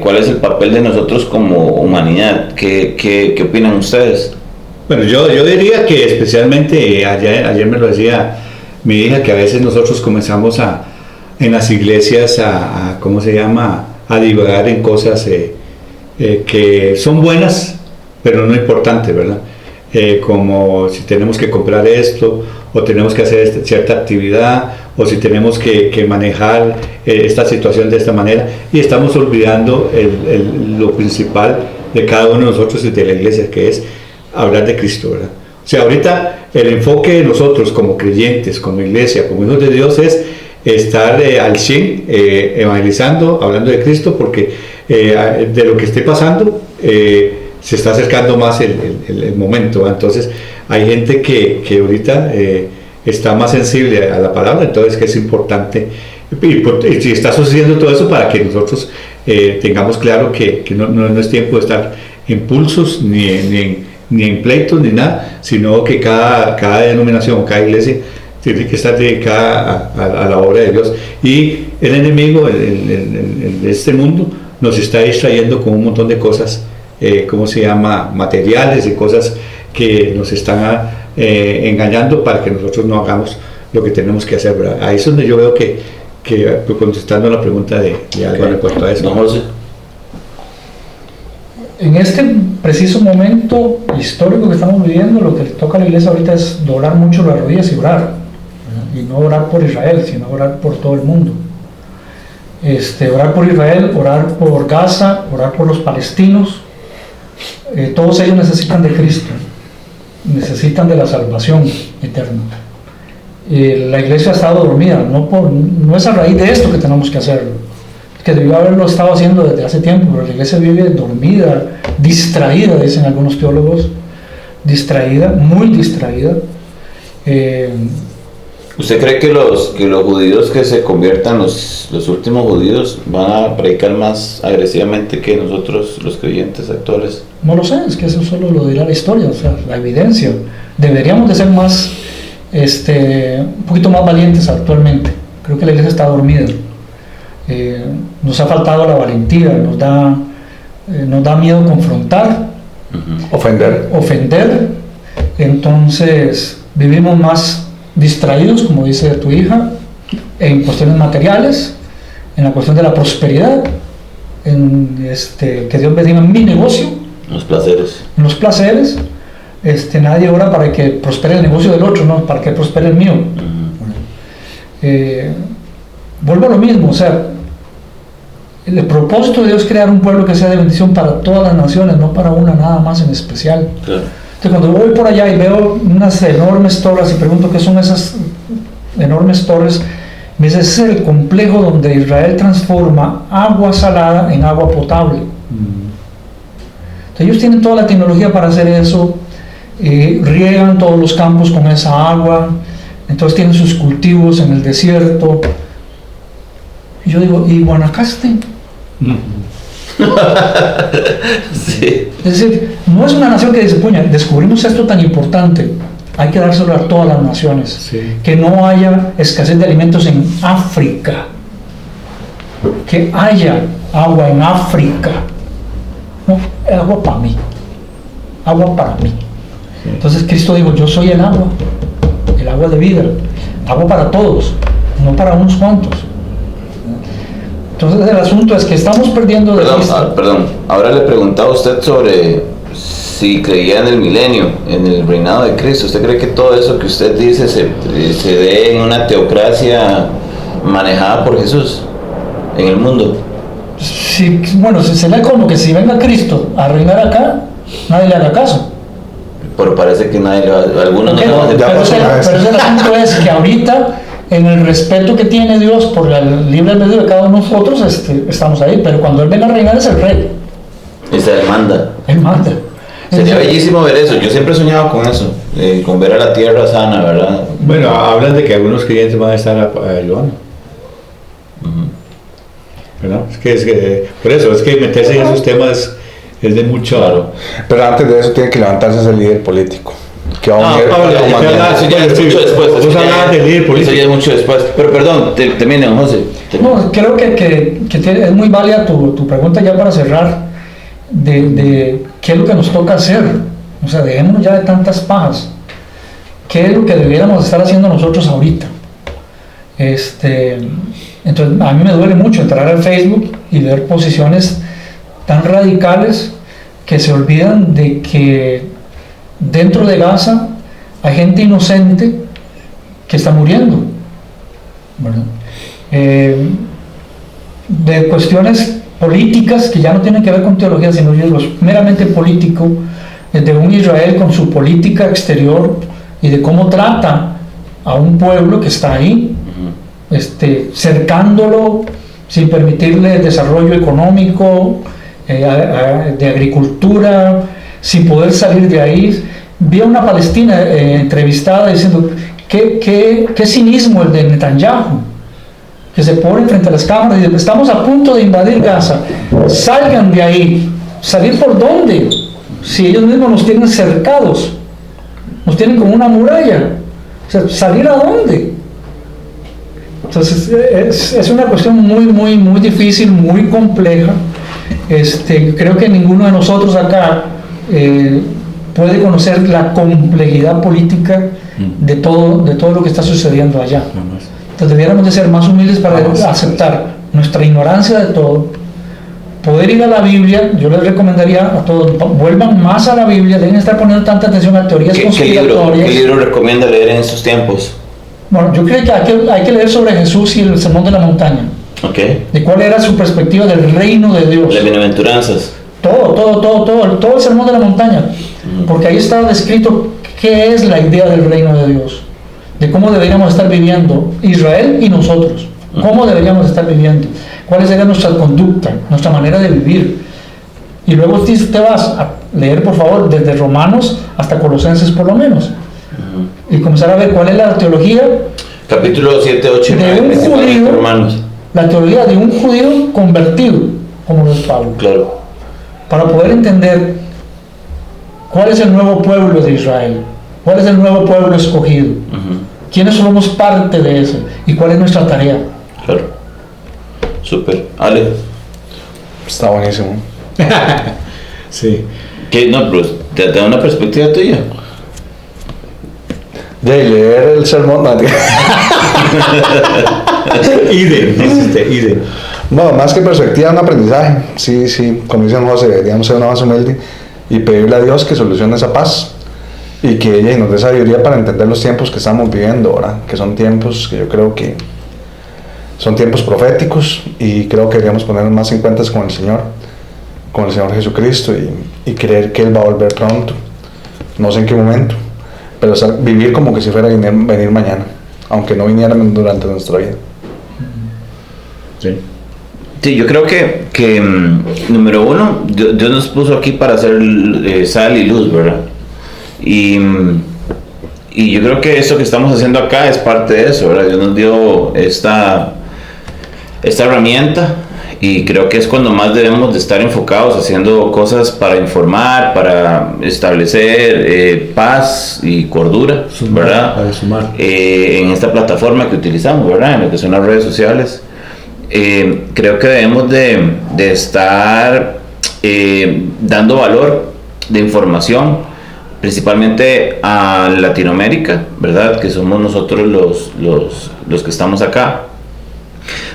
¿cuál es el papel de nosotros como humanidad? ¿Qué opinan ustedes? Bueno, yo diría que especialmente, ayer me lo decía mi hija, que a veces nosotros comenzamos en las iglesias ¿cómo se llama? A divagar en cosas que son buenas, pero no importantes, ¿verdad? Como si tenemos que comprar esto, o tenemos que hacer cierta actividad, o si tenemos que manejar esta situación de esta manera, y estamos olvidando lo principal de cada uno de nosotros y de la iglesia, que es hablar de Cristo, ¿verdad? O sea, ahorita el enfoque de nosotros como creyentes, como iglesia, como hijos de Dios, es estar al 100 evangelizando, hablando de Cristo, porque de lo que esté pasando se está acercando más el momento, ¿verdad? Entonces hay gente que ahorita está más sensible a la palabra, entonces que es importante, y si está sucediendo todo eso, para que nosotros tengamos claro que no es tiempo de estar en pulsos ni en pleitos ni nada, sino que cada denominación, cada iglesia tiene que estar dedicada a la obra de Dios, y el enemigo de este mundo nos está distrayendo con un montón de cosas, ¿cómo se llama? Materiales y cosas que nos están engañando para que nosotros no hagamos lo que tenemos que hacer, ¿verdad? Ahí es donde yo veo que contestando la pregunta de Álvaro en cuanto a eso. No, José. En este preciso momento histórico que estamos viviendo, lo que le toca a la iglesia ahorita es doblar mucho las rodillas y orar, ¿verdad? Y no orar por Israel, sino orar por todo el mundo. Orar por Israel, orar por Gaza, orar por los palestinos. Todos ellos necesitan de Cristo, necesitan de la salvación eterna. La iglesia ha estado dormida, no es a raíz de esto que tenemos que hacerlo. que debió haberlo estado haciendo desde hace tiempo, pero la iglesia vive dormida, distraída, dicen algunos teólogos, distraída, muy distraída. ¿Usted cree que los judíos que se conviertan, los últimos judíos, van a predicar más agresivamente que nosotros, los creyentes actuales? No lo sé, es que eso solo lo dirá la historia, o sea, la evidencia. Deberíamos de ser más, un poquito más valientes actualmente. Creo que la iglesia está dormida. Nos ha faltado la valentía, nos da miedo confrontar, ofender. Entonces vivimos más distraídos, como dice tu hija, en cuestiones materiales, en la cuestión de la prosperidad, en que Dios bendiga mi negocio, Los placeres. en los placeres. Nadie ora para que prospere el negocio del otro, no, para que prospere el mío. Vuelvo a lo mismo, o sea, el propósito de Dios es crear un pueblo que sea de bendición para todas las naciones, no para una nada más en especial. Claro. Entonces, cuando voy por allá y veo unas enormes torres y pregunto qué son esas enormes torres, me dice, ese es el complejo donde Israel transforma agua salada en agua potable. Entonces, ellos tienen toda la tecnología para hacer eso, riegan todos los campos con esa agua, entonces tienen sus cultivos en el desierto. Y yo digo, ¿y Guanacaste? Sí. Es decir, no es una nación que dice, puña, descubrimos esto tan importante, hay que dárselo a todas las naciones. Sí. Que no haya escasez de alimentos en África, que haya agua en África. No, agua para mí, agua para mí. Entonces Cristo dijo, yo soy el agua de vida, agua para todos, no para unos cuantos. Entonces el asunto es que estamos perdiendo de vista. Perdón, ahora le preguntaba a usted sobre si creía en el milenio, en el reinado de Cristo. ¿Usted cree que todo eso que usted dice se dé en una teocracia manejada por Jesús en el mundo? Sí, bueno, se lee como que si venga Cristo a reinar acá, nadie le haga caso. Pero parece que nadie algunos no Okay, le van a hacer pero caso. el asunto es que ahorita, en el respeto que tiene Dios por el libre albedrío de cada uno de nosotros, estamos ahí, pero cuando Él venga a reinar es el rey. Él manda. Él manda. Sería bellísimo ver eso. Yo siempre he soñado con eso, con ver a la tierra sana, ¿verdad? Bueno, hablan de que algunos clientes van a estar ayudando. ¿Verdad? Es que por eso, es que meterse en esos temas es de mucho... Claro. Pero antes de eso tiene que levantarse ese líder político. Que va a unir a la humanidad. Eso ya es mucho después. Vos hablabas de líder político. Eso ya es mucho después. Pero perdón, termine, José. No, creo que es muy válida tu pregunta ya para cerrar, de qué es lo que nos toca hacer. O sea, dejémonos ya de tantas pajas. ¿Qué es lo que debiéramos estar haciendo nosotros ahorita? Entonces, a mí me duele mucho entrar al Facebook y ver posiciones tan radicales que se olvidan de que dentro de Gaza hay gente inocente que está muriendo, ¿verdad? De cuestiones políticas que ya no tienen que ver con teología, sino meramente político, de un Israel con su política exterior y de cómo trata a un pueblo que está ahí, cercándolo sin permitirle desarrollo económico, de agricultura, sin poder salir de ahí. Vi a una palestina entrevistada diciendo qué cinismo el de Netanyahu, que se pone frente a las cámaras y dice, estamos a punto de invadir Gaza, salgan de ahí. ¿Salir por dónde? Si ellos mismos nos tienen cercados, nos tienen como una muralla. O sea, ¿salir a dónde? Entonces es una cuestión muy difícil, muy compleja. Creo que ninguno de nosotros acá puede conocer la complejidad política de todo lo que está sucediendo allá. Entonces debiéramos de ser más humildes para aceptar nuestra ignorancia de todo, poder ir a la Biblia. Yo les recomendaría a todos, vuelvan más a la Biblia, deben estar poniendo tanta atención a teorías conspiratorias. ¿Qué libro recomienda leer en estos tiempos? Bueno, yo creo que hay que leer sobre Jesús y el Sermón de la Montaña. Okay. De cuál era su perspectiva del reino de Dios. Las bienaventuranzas. Todo el Sermón de la Montaña. Porque ahí está descrito qué es la idea del reino de Dios. De cómo deberíamos estar viviendo Israel y nosotros. Cómo deberíamos estar viviendo. cuál sería nuestra conducta, nuestra manera de vivir. Y luego te vas a leer, por favor, desde Romanos hasta Colosenses por lo menos, y comenzar a ver cuál es la teología Capítulo 7, 8 y 9, de un principalmente judío, Romanos. la teología de un judío convertido, como lo es Pablo, Claro. para poder entender cuál es el nuevo pueblo de Israel, cuál es el nuevo pueblo escogido, quiénes somos parte de eso y cuál es nuestra tarea. Claro. Súper. Ale. Está buenísimo. Sí. ¿Qué? No, pero te da una perspectiva tuya. De leer el sermón. No, Ide. bueno, más que perspectiva, un aprendizaje. Sí, como dice José, deberíamos ser una más humilde y pedirle a Dios que solucione esa paz y que ella nos dé sabiduría para entender los tiempos que estamos viviendo, ¿verdad? Que son tiempos que yo creo que son tiempos proféticos y creo que deberíamos ponernos más en cuentas con el Señor Jesucristo y creer que Él va a volver pronto. No sé en qué momento, pero vivir como que si fuera a venir mañana, aunque no viniera durante nuestra vida. Sí. Sí, yo creo que número uno, Dios nos puso aquí para hacer sal y luz, ¿verdad? Y yo creo que eso que estamos haciendo acá es parte de eso, ¿verdad? Dios nos dio esta herramienta y creo que es cuando más debemos de estar enfocados haciendo cosas para informar, para establecer paz y cordura, ¿verdad? Para sumar. En esta plataforma que utilizamos, ¿verdad? En lo que son las redes sociales. Creo que debemos de estar dando valor de información, principalmente a Latinoamérica, ¿verdad? Que somos nosotros los que estamos acá.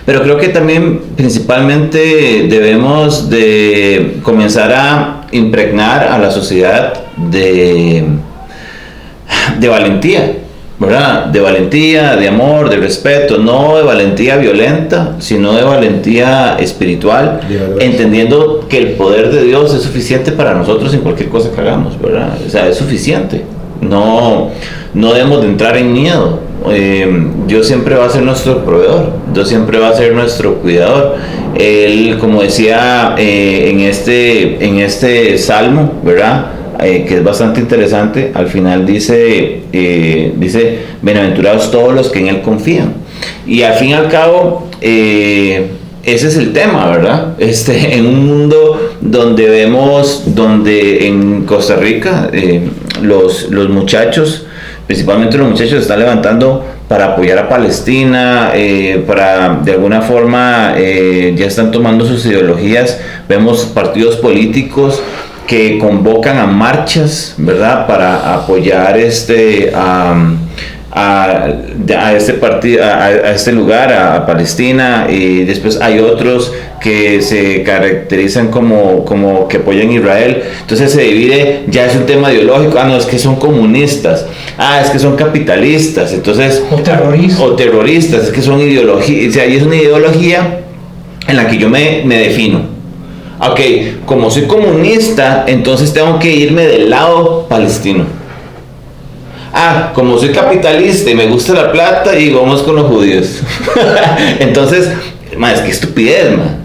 Pero creo que también principalmente debemos de comenzar a impregnar a la sociedad de valentía, ¿verdad? De valentía, de amor, de respeto, no de valentía violenta, sino de valentía espiritual, entendiendo que el poder de Dios es suficiente para nosotros en cualquier cosa que hagamos, ¿verdad? O sea, es suficiente. No debemos de entrar en miedo. Dios siempre va a ser nuestro proveedor, Dios siempre va a ser nuestro cuidador. Él, como decía en este salmo, ¿verdad? Que es bastante interesante, al final dice bienaventurados todos los que en Él confían. Y al fin y al cabo, ese es el tema, ¿verdad? En un mundo donde en Costa Rica, los muchachos, principalmente los muchachos, se están levantando para apoyar a Palestina, para de alguna forma ya están tomando sus ideologías. Vemos partidos políticos que convocan a marchas, ¿verdad?, para apoyar a este partido, a este lugar, a Palestina. Y después hay otros que se caracterizan como que apoyan a Israel. Entonces se divide, ya es un tema ideológico. No, es que son comunistas, es que son capitalistas, entonces o terroristas, es que son ideología. O sea, y es una ideología en la que yo me defino. Ok, como soy comunista, entonces tengo que irme del lado palestino. Como soy capitalista y me gusta la plata, y vamos con los judíos. Entonces, es que estupidez, man.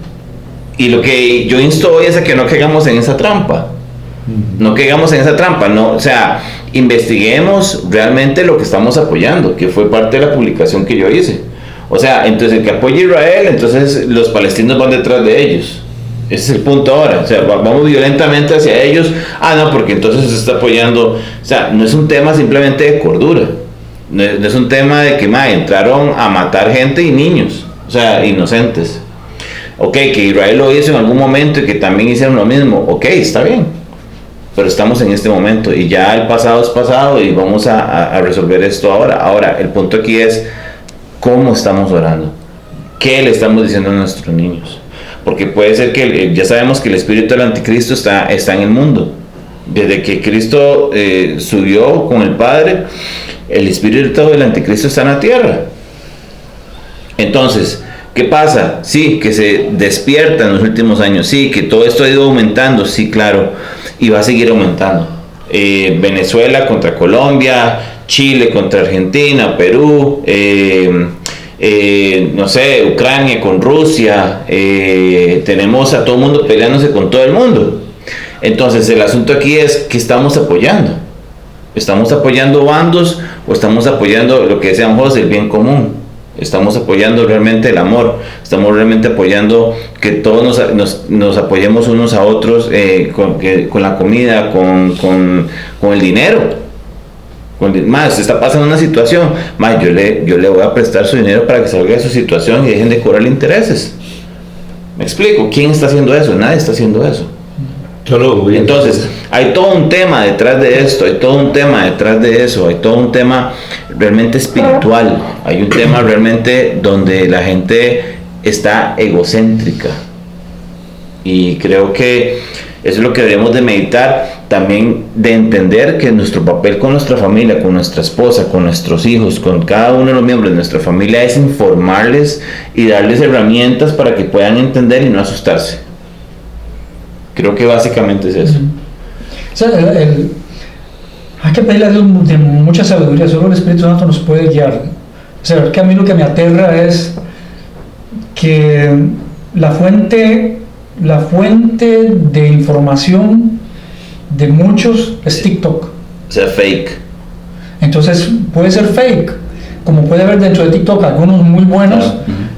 Y lo que yo insto hoy es a que no caigamos en esa trampa. No caigamos en esa trampa, no, o sea, investiguemos realmente lo que estamos apoyando, que fue parte de la publicación que yo hice. O sea, entonces el que apoya a Israel, entonces los palestinos van detrás de ellos. Ese es el punto ahora. O sea, vamos violentamente hacia ellos. No, porque entonces se está apoyando. O sea, no es un tema simplemente de cordura. No es un tema de que entraron a matar gente y niños, o sea, inocentes. Ok, que Israel lo hizo en algún momento y que también hicieron lo mismo. Ok, está bien. Pero estamos en este momento y ya el pasado es pasado y vamos a resolver esto ahora. Ahora, el punto aquí es cómo estamos orando. ¿Qué le estamos diciendo a nuestros niños? Porque puede ser que ya sabemos que el espíritu del anticristo está en el mundo. Desde que Cristo subió con el Padre, el espíritu del anticristo está en la tierra. Entonces, ¿qué pasa? Sí, que se despierta en los últimos años. Sí, que todo esto ha ido aumentando. Sí, claro. Y va a seguir aumentando. Venezuela contra Colombia, Chile contra Argentina, Perú, no sé, Ucrania con Rusia, tenemos a todo el mundo peleándose con todo el mundo. Entonces el asunto aquí es que estamos apoyando. ¿Estamos apoyando bandos o estamos apoyando lo que decían José, el bien común? Estamos apoyando realmente el amor, estamos realmente apoyando que todos nos apoyemos unos a otros con la comida, con el dinero. Más, se está pasando una situación, más yo le voy a prestar su dinero para que salga de su situación y dejen de cobrar intereses. ¿Me explico? ¿Quién está haciendo eso? Nadie está haciendo eso. Entonces, hay todo un tema detrás de esto, hay todo un tema detrás de eso, hay todo un tema realmente espiritual, hay un tema realmente donde la gente está egocéntrica. Y creo que eso es lo que debemos de meditar, también de entender que nuestro papel con nuestra familia, con nuestra esposa, con nuestros hijos, con cada uno de los miembros de nuestra familia es informarles y darles herramientas para que puedan entender y no asustarse. Creo que básicamente es eso. O sea, hay que pedirle a Dios de mucha sabiduría, solo el Espíritu Santo nos puede guiar. O sea, que a mí lo que me aterra es que la fuente de información de muchos es TikTok. O sea, fake. Entonces puede ser fake, como puede haber dentro de TikTok algunos muy buenos,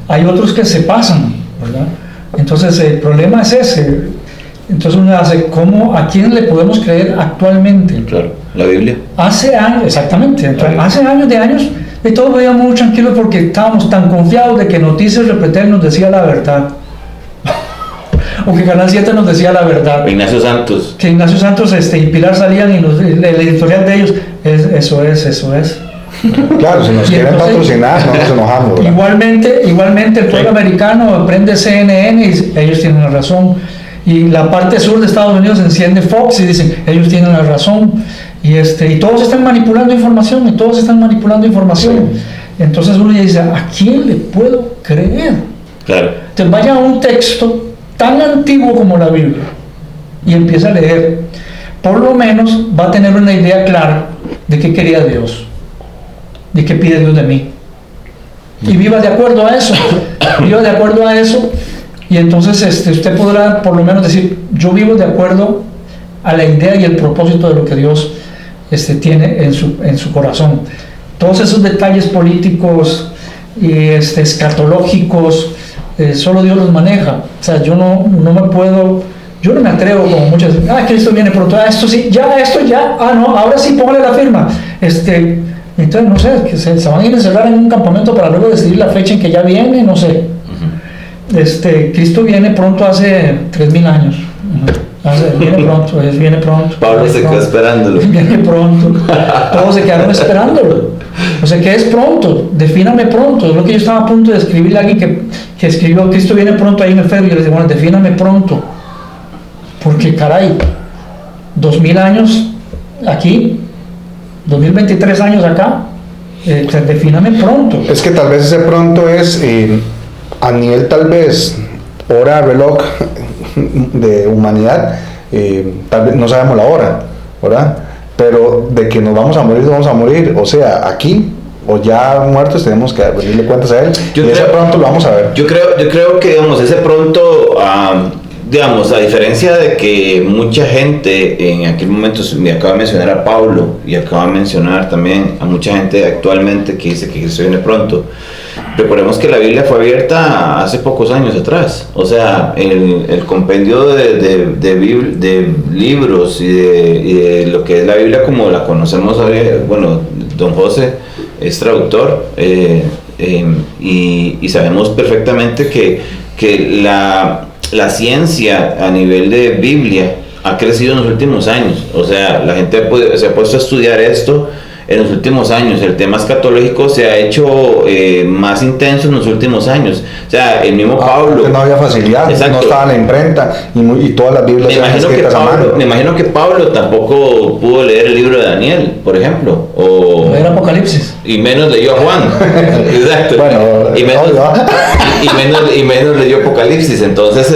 hay otros que se pasan, ¿verdad? Entonces el problema es ese. Entonces uno hace, ¿a quién le podemos creer actualmente? Claro, la Biblia. Hace años, exactamente, entonces, hace años, y todos veíamos muy tranquilos porque estábamos tan confiados de que Noticias Repretel nos decía la verdad. O que Canal 7 nos decía la verdad. Ignacio Santos. Que Ignacio Santos y Pilar salían y el editorial de ellos, eso es. Claro, si nos quieren patrocinar, no nos enojamos, ¿verdad? Igualmente el pueblo americano prende CNN y ellos tienen la razón. Y la parte sur de Estados Unidos enciende Fox y dicen, ellos tienen la razón. Y todos están manipulando información, Entonces uno ya dice, ¿a quién le puedo creer? Claro. Entonces vaya a un texto tan antiguo como la Biblia y empieza a leer. Por lo menos va a tener una idea clara de qué quería Dios, de qué pide Dios de mí. Y viva de acuerdo a eso. Y entonces usted podrá por lo menos decir, yo vivo de acuerdo a la idea y el propósito de lo que Dios tiene en su corazón. Todos esos detalles políticos y escatológicos, solo Dios los maneja. O sea, yo no me atrevo como muchas, Cristo viene pronto, esto ya, no, ahora sí póngale la firma. Entonces, no sé, que se van a ir a encerrar en un campamento para luego decidir la fecha en que ya viene, no sé. Cristo viene pronto hace 3000 años. Viene pronto. Pablo se quedó esperándolo. Viene pronto. Todos se quedaron esperándolo. O sea, ¿qué es pronto? Defíname pronto. Es lo que yo estaba a punto de escribirle a alguien que escribió, Cristo viene pronto ahí en el Fed. Y yo le dije, bueno, defíname pronto. Porque, caray, 2000 años aquí, 2023 años acá, defíname pronto. Es que tal vez ese pronto es a nivel tal vez hora, reloj de humanidad, tal vez no sabemos la hora, ¿verdad? Pero de que nos vamos a morir, o sea, aquí o ya muertos tenemos que rendirle cuentas a él. Ese pronto lo vamos a ver. Yo creo que, digamos, ese pronto, digamos, a diferencia de que mucha gente en aquel momento, me acaba de mencionar a Pablo y acaba de mencionar también a mucha gente actualmente que dice que Cristo viene pronto. Recordemos que la Biblia fue abierta hace pocos años atrás. O sea, el compendio de libros y de lo que es la Biblia como la conocemos hoy, bueno, don José es traductor y sabemos perfectamente que la ciencia a nivel de Biblia ha crecido en los últimos años. O sea, la gente se ha puesto a estudiar esto en los últimos años. El tema escatológico se ha hecho más intenso en los últimos años. O sea, el mismo Pablo... No había facilidad, exacto, no estaba la imprenta y todas las Biblias eran escritas a mano. Me imagino que Pablo tampoco pudo leer el libro de Daniel, por ejemplo. O leer Apocalipsis. Y menos leyó a Juan. Exacto. Bueno, y menos, y menos leyó Apocalipsis. Entonces,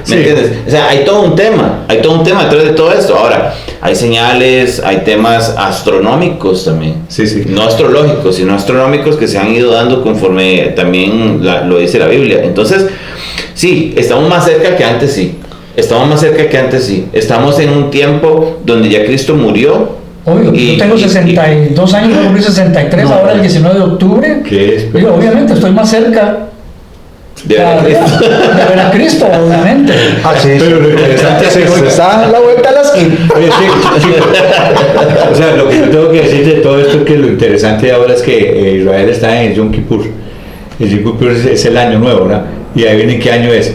¿me entiendes? O sea, hay todo un tema detrás de todo esto. Ahora, hay señales, hay temas astronómicos también. Sí. No astrológicos, sino astronómicos que se han ido dando conforme también lo dice la Biblia. Entonces, sí, estamos más cerca que antes, sí. Estamos en un tiempo donde ya Cristo murió. Obvio, yo tengo 62 años, voy a cumplir 63 ahora el 19 de octubre. ¿Qué es? Digo, obviamente estoy más cerca De ver a Cristo. de ver a Cristo, obviamente. Sí, Pero lo interesante es que se está a la vuelta a la esquina. Oye, sí. O sea, lo que yo tengo que decir de todo esto es que lo interesante ahora es que Israel está en el Yom Kippur. El Yom Kippur es el año nuevo, ¿verdad? Y ahí viene, ¿qué año es?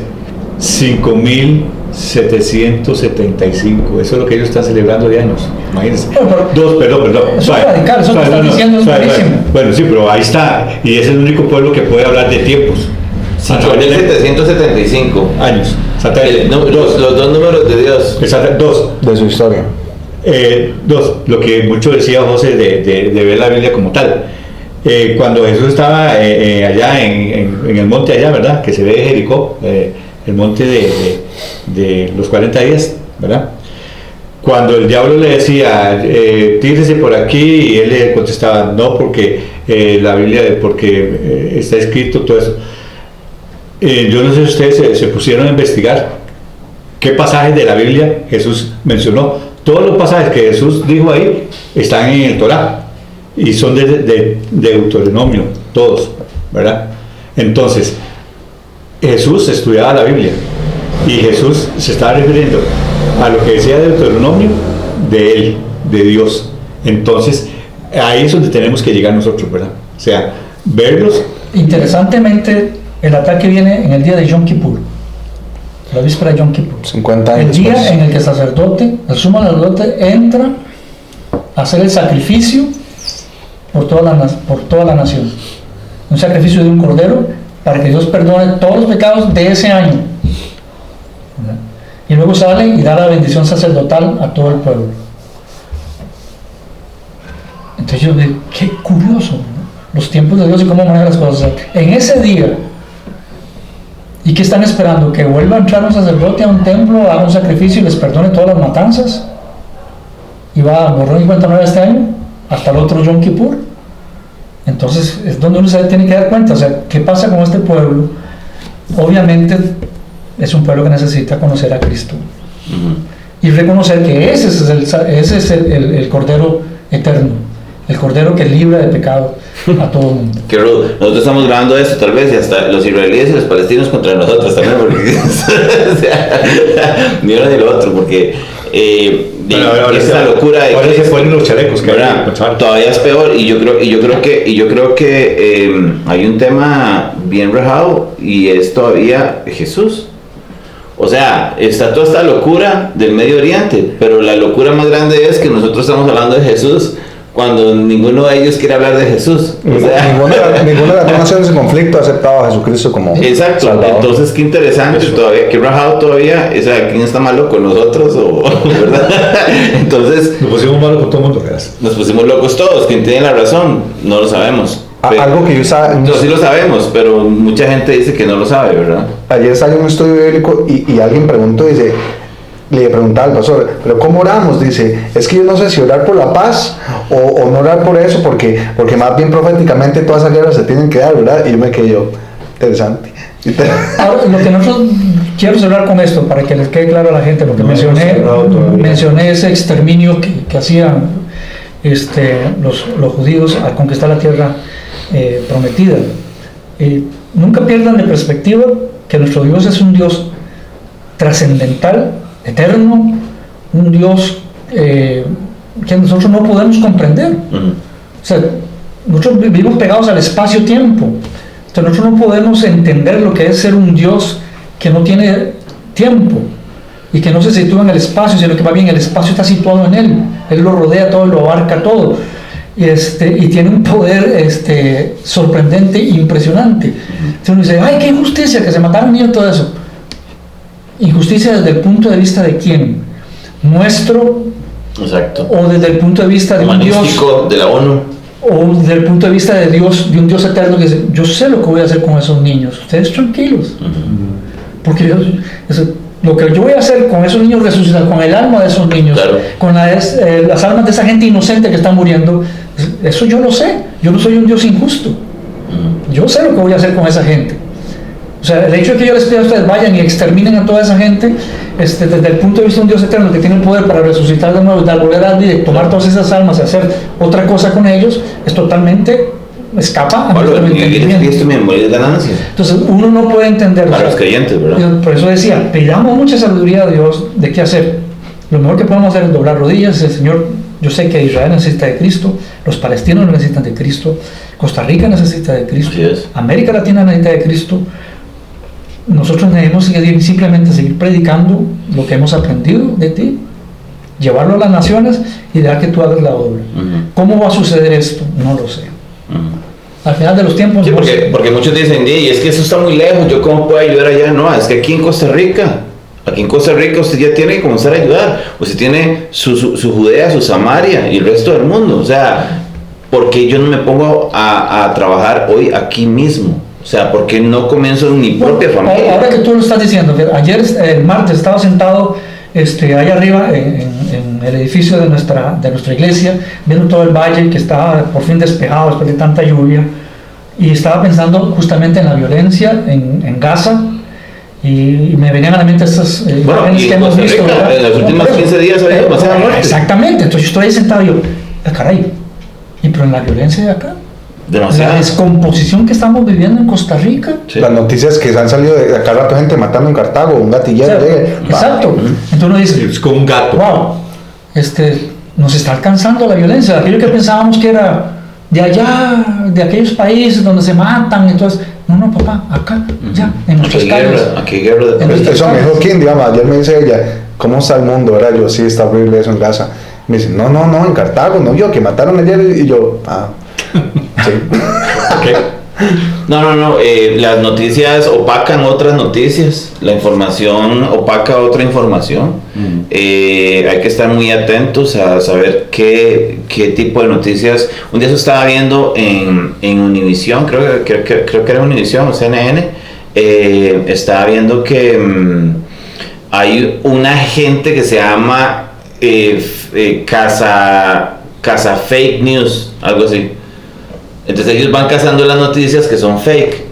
5775. Eso es lo que ellos están celebrando de años. Imagínense. Perdón. Eso es radical, eso que están diciendo es buenísimo. Bueno, sí, pero ahí está. Y es el único pueblo que puede hablar de tiempos. 5775 años. los dos números de Dios. Dos. De su historia. Lo que mucho decía José de ver la Biblia como tal. Cuando Jesús estaba allá en el monte allá, ¿verdad? Que se ve Jericó, el monte de los 40 días, ¿verdad? Cuando el diablo le decía, tírese por aquí, y él le contestaba, no, porque la Biblia, porque está escrito todo eso. Yo no sé si ustedes se pusieron a investigar qué pasajes de la Biblia Jesús mencionó. Todos los pasajes que Jesús dijo ahí están en el Torá y son de Deuteronomio, todos, ¿verdad? Entonces, Jesús estudiaba la Biblia y Jesús se estaba refiriendo a lo que decía Deuteronomio de él, de Dios. Entonces, ahí es donde tenemos que llegar nosotros, ¿verdad? O sea, verlos. Interesantemente, el ataque viene en el día de Yom Kippur, la víspera de Yom Kippur. 50 años el día después. en el que el sumo sacerdote entra a hacer el sacrificio por toda la nación. Un sacrificio de un cordero para que Dios perdone todos los pecados de ese año. ¿Verdad? Y luego sale y da la bendición sacerdotal a todo el pueblo. Entonces yo digo, qué curioso, ¿no? Los tiempos de Dios y cómo maneja las cosas. En ese día, ¿y qué están esperando? ¿Que vuelva a entrar un sacerdote a un templo, haga un sacrificio y les perdone todas las matanzas? ¿Y va a borrón y cuenta nueva este año? ¿Hasta el otro Yom Kippur? Entonces es donde uno se tiene que dar cuenta, o sea, ¿qué pasa con este pueblo? Obviamente es un pueblo que necesita conocer a Cristo y reconocer que ese es el Cordero eterno, el Cordero que libra de pecado a todo el mundo. Qué rudo. Nosotros estamos grabando esto tal vez y hasta los israelíes y los palestinos contra nosotros también, porque o sea, ni uno ni lo otro, porque ahora esa locura de ahora se ponen los chalecos, que todavía es peor. Y yo creo que hay un tema bien rajado y es todavía Jesús. O sea, está toda esta locura del Medio Oriente, pero la locura más grande es que nosotros estamos hablando de Jesús cuando ninguno de ellos quiere hablar de Jesús. O sea, ninguna de las dos naciones en conflicto ha aceptado a Jesucristo como exacto. Salvador. Entonces, qué interesante todavía, qué rajado todavía. O sea, ¿quién está malo con nosotros? ¿Verdad? Entonces, nos pusimos malos con todo el mundo, ¿verdad? nos pusimos locos todos. ¿Quién tiene la razón? No lo sabemos. Algo que yo estaba... No, sí lo sabemos, pero mucha gente dice que no lo sabe, ¿verdad? Ayer salió un estudio bíblico y alguien preguntó, dice, le preguntaba al pastor, pero ¿cómo oramos? Dice, es que yo no sé si orar por la paz o no orar por eso, porque más bien proféticamente todas esas guerras se tienen que dar, ¿verdad? Y yo me quedé interesante. Ahora, lo que nosotros quiero cerrar con esto, para que les quede claro a la gente, porque mencioné ese exterminio que hacían los judíos al conquistar la tierra prometida. Nunca pierdan de perspectiva que nuestro Dios es un Dios trascendental, eterno, un Dios que nosotros no podemos comprender. O sea, nosotros vivimos pegados al espacio-tiempo. Entonces nosotros no podemos entender lo que es ser un Dios que no tiene tiempo y que no se sitúa en el espacio, sino que más bien el espacio está situado en Él. Él lo rodea todo, lo abarca todo. Y tiene un poder sorprendente e impresionante. Entonces uno dice, ¡ay, qué injusticia que se mataron niños y todo eso! Injusticia desde el punto de vista de quién, nuestro, exacto, o desde el punto de vista de un Dios de la ONU. o desde el punto de vista de Dios, de un Dios eterno que dice, yo sé lo que voy a hacer con esos niños, ustedes tranquilos, porque lo que yo voy a hacer con esos niños resucitados, con el alma de esos niños, claro, con las almas de esa gente inocente que está muriendo, eso yo lo sé, yo no soy un Dios injusto, yo sé lo que voy a hacer con esa gente. O sea, el hecho de que yo les pida a ustedes vayan y exterminen a toda esa gente, desde el punto de vista de un Dios eterno que tiene el poder para resucitar de nuevo, dar volver a la vida y tomar todas esas almas y hacer otra cosa con ellos, es totalmente, escapa a nuestro entendimiento. Esto me morir de ganancia. Entonces uno no puede entender. Para los creyentes, ¿verdad? Por eso decía, pidamos mucha sabiduría a Dios de qué hacer. Lo mejor que podemos hacer es doblar rodillas. El Señor, yo sé que Israel necesita de Cristo, los palestinos necesitan de Cristo, Costa Rica necesita de Cristo, América Latina necesita de Cristo. Nosotros debemos simplemente seguir predicando lo que hemos aprendido de ti, llevarlo a las naciones y dejar que tú hagas la obra. ¿Cómo va a suceder esto? No lo sé. Al final de los tiempos... Sí, porque muchos dicen, y es que eso está muy lejos, ¿yo cómo puedo ayudar allá? No, es que aquí en Costa Rica usted ya tiene que comenzar a ayudar. Usted tiene su Judea, su Samaria y el resto del mundo. O sea, ¿por qué yo no me pongo a trabajar hoy aquí mismo? O sea, ¿por qué no comienzo en mi propia familia? Ahora que tú lo estás diciendo, que ayer, el martes, estaba sentado allá arriba en el edificio de nuestra iglesia, viendo todo el valle que estaba por fin despejado después de tanta lluvia, y estaba pensando justamente en la violencia en Gaza, y me venían a la mente estas imágenes que hemos visto. En los últimos 15 días ha habido demasiada muerte. Exactamente, entonces yo estoy ahí sentado y yo, caray, pero en la violencia de acá, demasiado. la descomposición que estamos viviendo en Costa Rica. Sí. Las noticias que han salido de acá rato, gente matando en Cartago, un gatillero. Exacto. Entonces uno dice, Es como un gato. wow, nos está alcanzando la violencia. Aquello que pensábamos que era de allá, de aquellos países donde se matan, entonces, no, papá, acá, ya, en nuestras calles. Aquí guerra de Eso me dijo quién, digamos, ayer me dice ella, ¿cómo está el mundo? ¿Verdad? Yo, sí, está horrible eso en Gaza. Me dice, no, en Cartago, no, yo, que mataron ayer, y yo, sí. Okay. No, las noticias opacan otras noticias, la información opaca otra información. Hay que estar muy atentos a saber qué tipo de noticias. Un día se estaba viendo en Univisión, creo que era Univisión o CNN, estaba viendo que hay una gente que se llama Casa Fake News, algo así. Entonces ellos van cazando las noticias que son fake.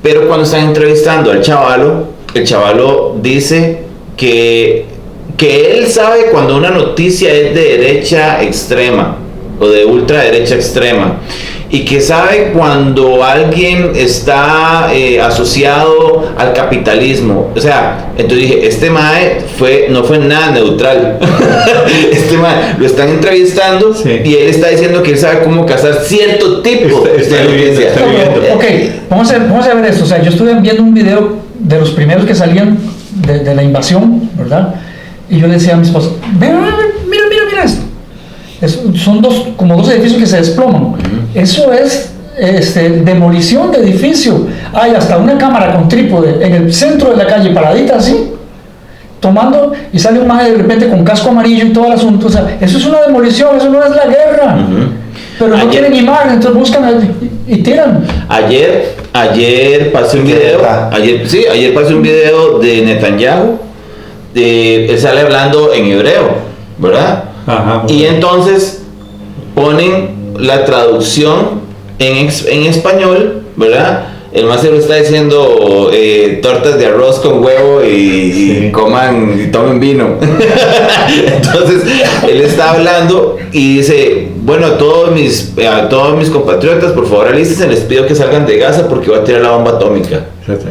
Pero cuando están entrevistando al chavalo, el chavalo dice que él sabe cuando una noticia es de derecha extrema o de ultraderecha extrema, y que sabe cuando alguien está asociado al capitalismo. O sea, entonces dije, este mae no fue nada neutral. Este mae lo están entrevistando, sí, y él está diciendo que él sabe cómo cazar cierto tipo de noticias. Ok, vamos a ver esto. O sea, yo estuve viendo un video de los primeros que salían de la invasión, ¿verdad? Y yo le decía a mi esposa, mira esto. Son como dos edificios que se desploman. Eso es demolición de edificio. Hay hasta una cámara con trípode en el centro de la calle, paradita así, tomando, y sale un maje de repente con casco amarillo y todo el asunto. O sea, eso es una demolición, eso no es la guerra. Pero no tienen imagen, entonces buscan y tiran. Ayer pasé un video. Ayer pasé un video de Netanyahu. Él sale hablando en hebreo, ¿verdad? Ajá, y entonces ponen la traducción en español, ¿verdad? El máster está diciendo tortas de arroz con huevo y tomen vino. Entonces él está hablando y dice, bueno, a todos mis compatriotas, por favor alístense, les pido que salgan de Gaza porque va a tirar la bomba atómica.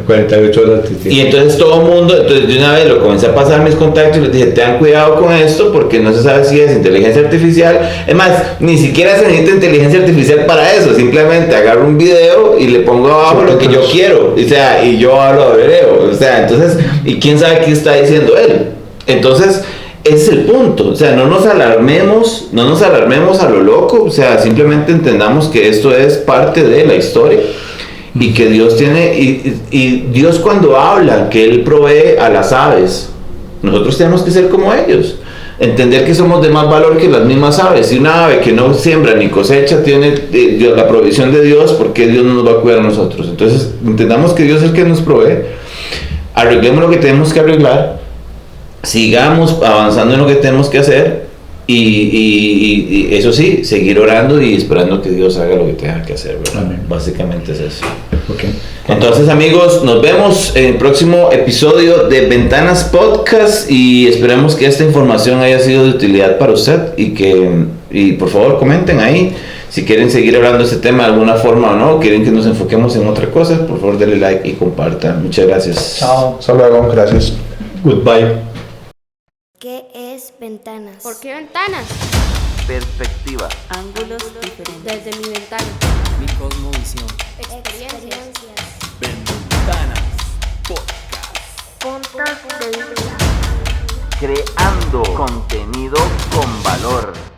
48 horas. Y entonces todo el mundo, de una vez lo comencé a pasar a mis contactos y les dije, tengan cuidado con esto porque no se sabe si es inteligencia artificial. Es más, ni siquiera se necesita inteligencia artificial para eso, simplemente agarro un video y le pongo abajo lo que yo quiero, o sea, y yo hablo de hebreo, o sea, entonces, y quién sabe qué está diciendo él. Entonces, ese es el punto, o sea, no nos alarmemos a lo loco, o sea, simplemente entendamos que esto es parte de la historia. Y que Dios tiene, y Dios cuando habla que Él provee a las aves, nosotros tenemos que ser como ellos. entender que somos de más valor que las mismas aves. Si una ave que no siembra ni cosecha tiene la provisión de Dios, ¿por qué Dios no nos va a cuidar a nosotros? Entonces, entendamos que Dios es el que nos provee, arreglemos lo que tenemos que arreglar, sigamos avanzando en lo que tenemos que hacer y eso sí, seguir orando y esperando que Dios haga lo que tenga que hacer, ¿verdad? Amén. Básicamente es eso. Okay. Entonces, amigos, nos vemos en el próximo episodio de Ventanas Podcast y esperemos que esta información haya sido de utilidad para usted y por favor comenten ahí si quieren seguir hablando de este tema de alguna forma o no, quieren que nos enfoquemos en otra cosa, por favor denle like y compartan. Muchas gracias. Chao. Hasta luego, gracias. Goodbye. ¿Qué es ventanas? ¿Por qué ventanas? Perspectiva. Ángulos diferentes. Desde mi ventana. Mi cosmovisión. Experiencias. Ventanas Podcast. Puntos de vista. Creando contenido con valor.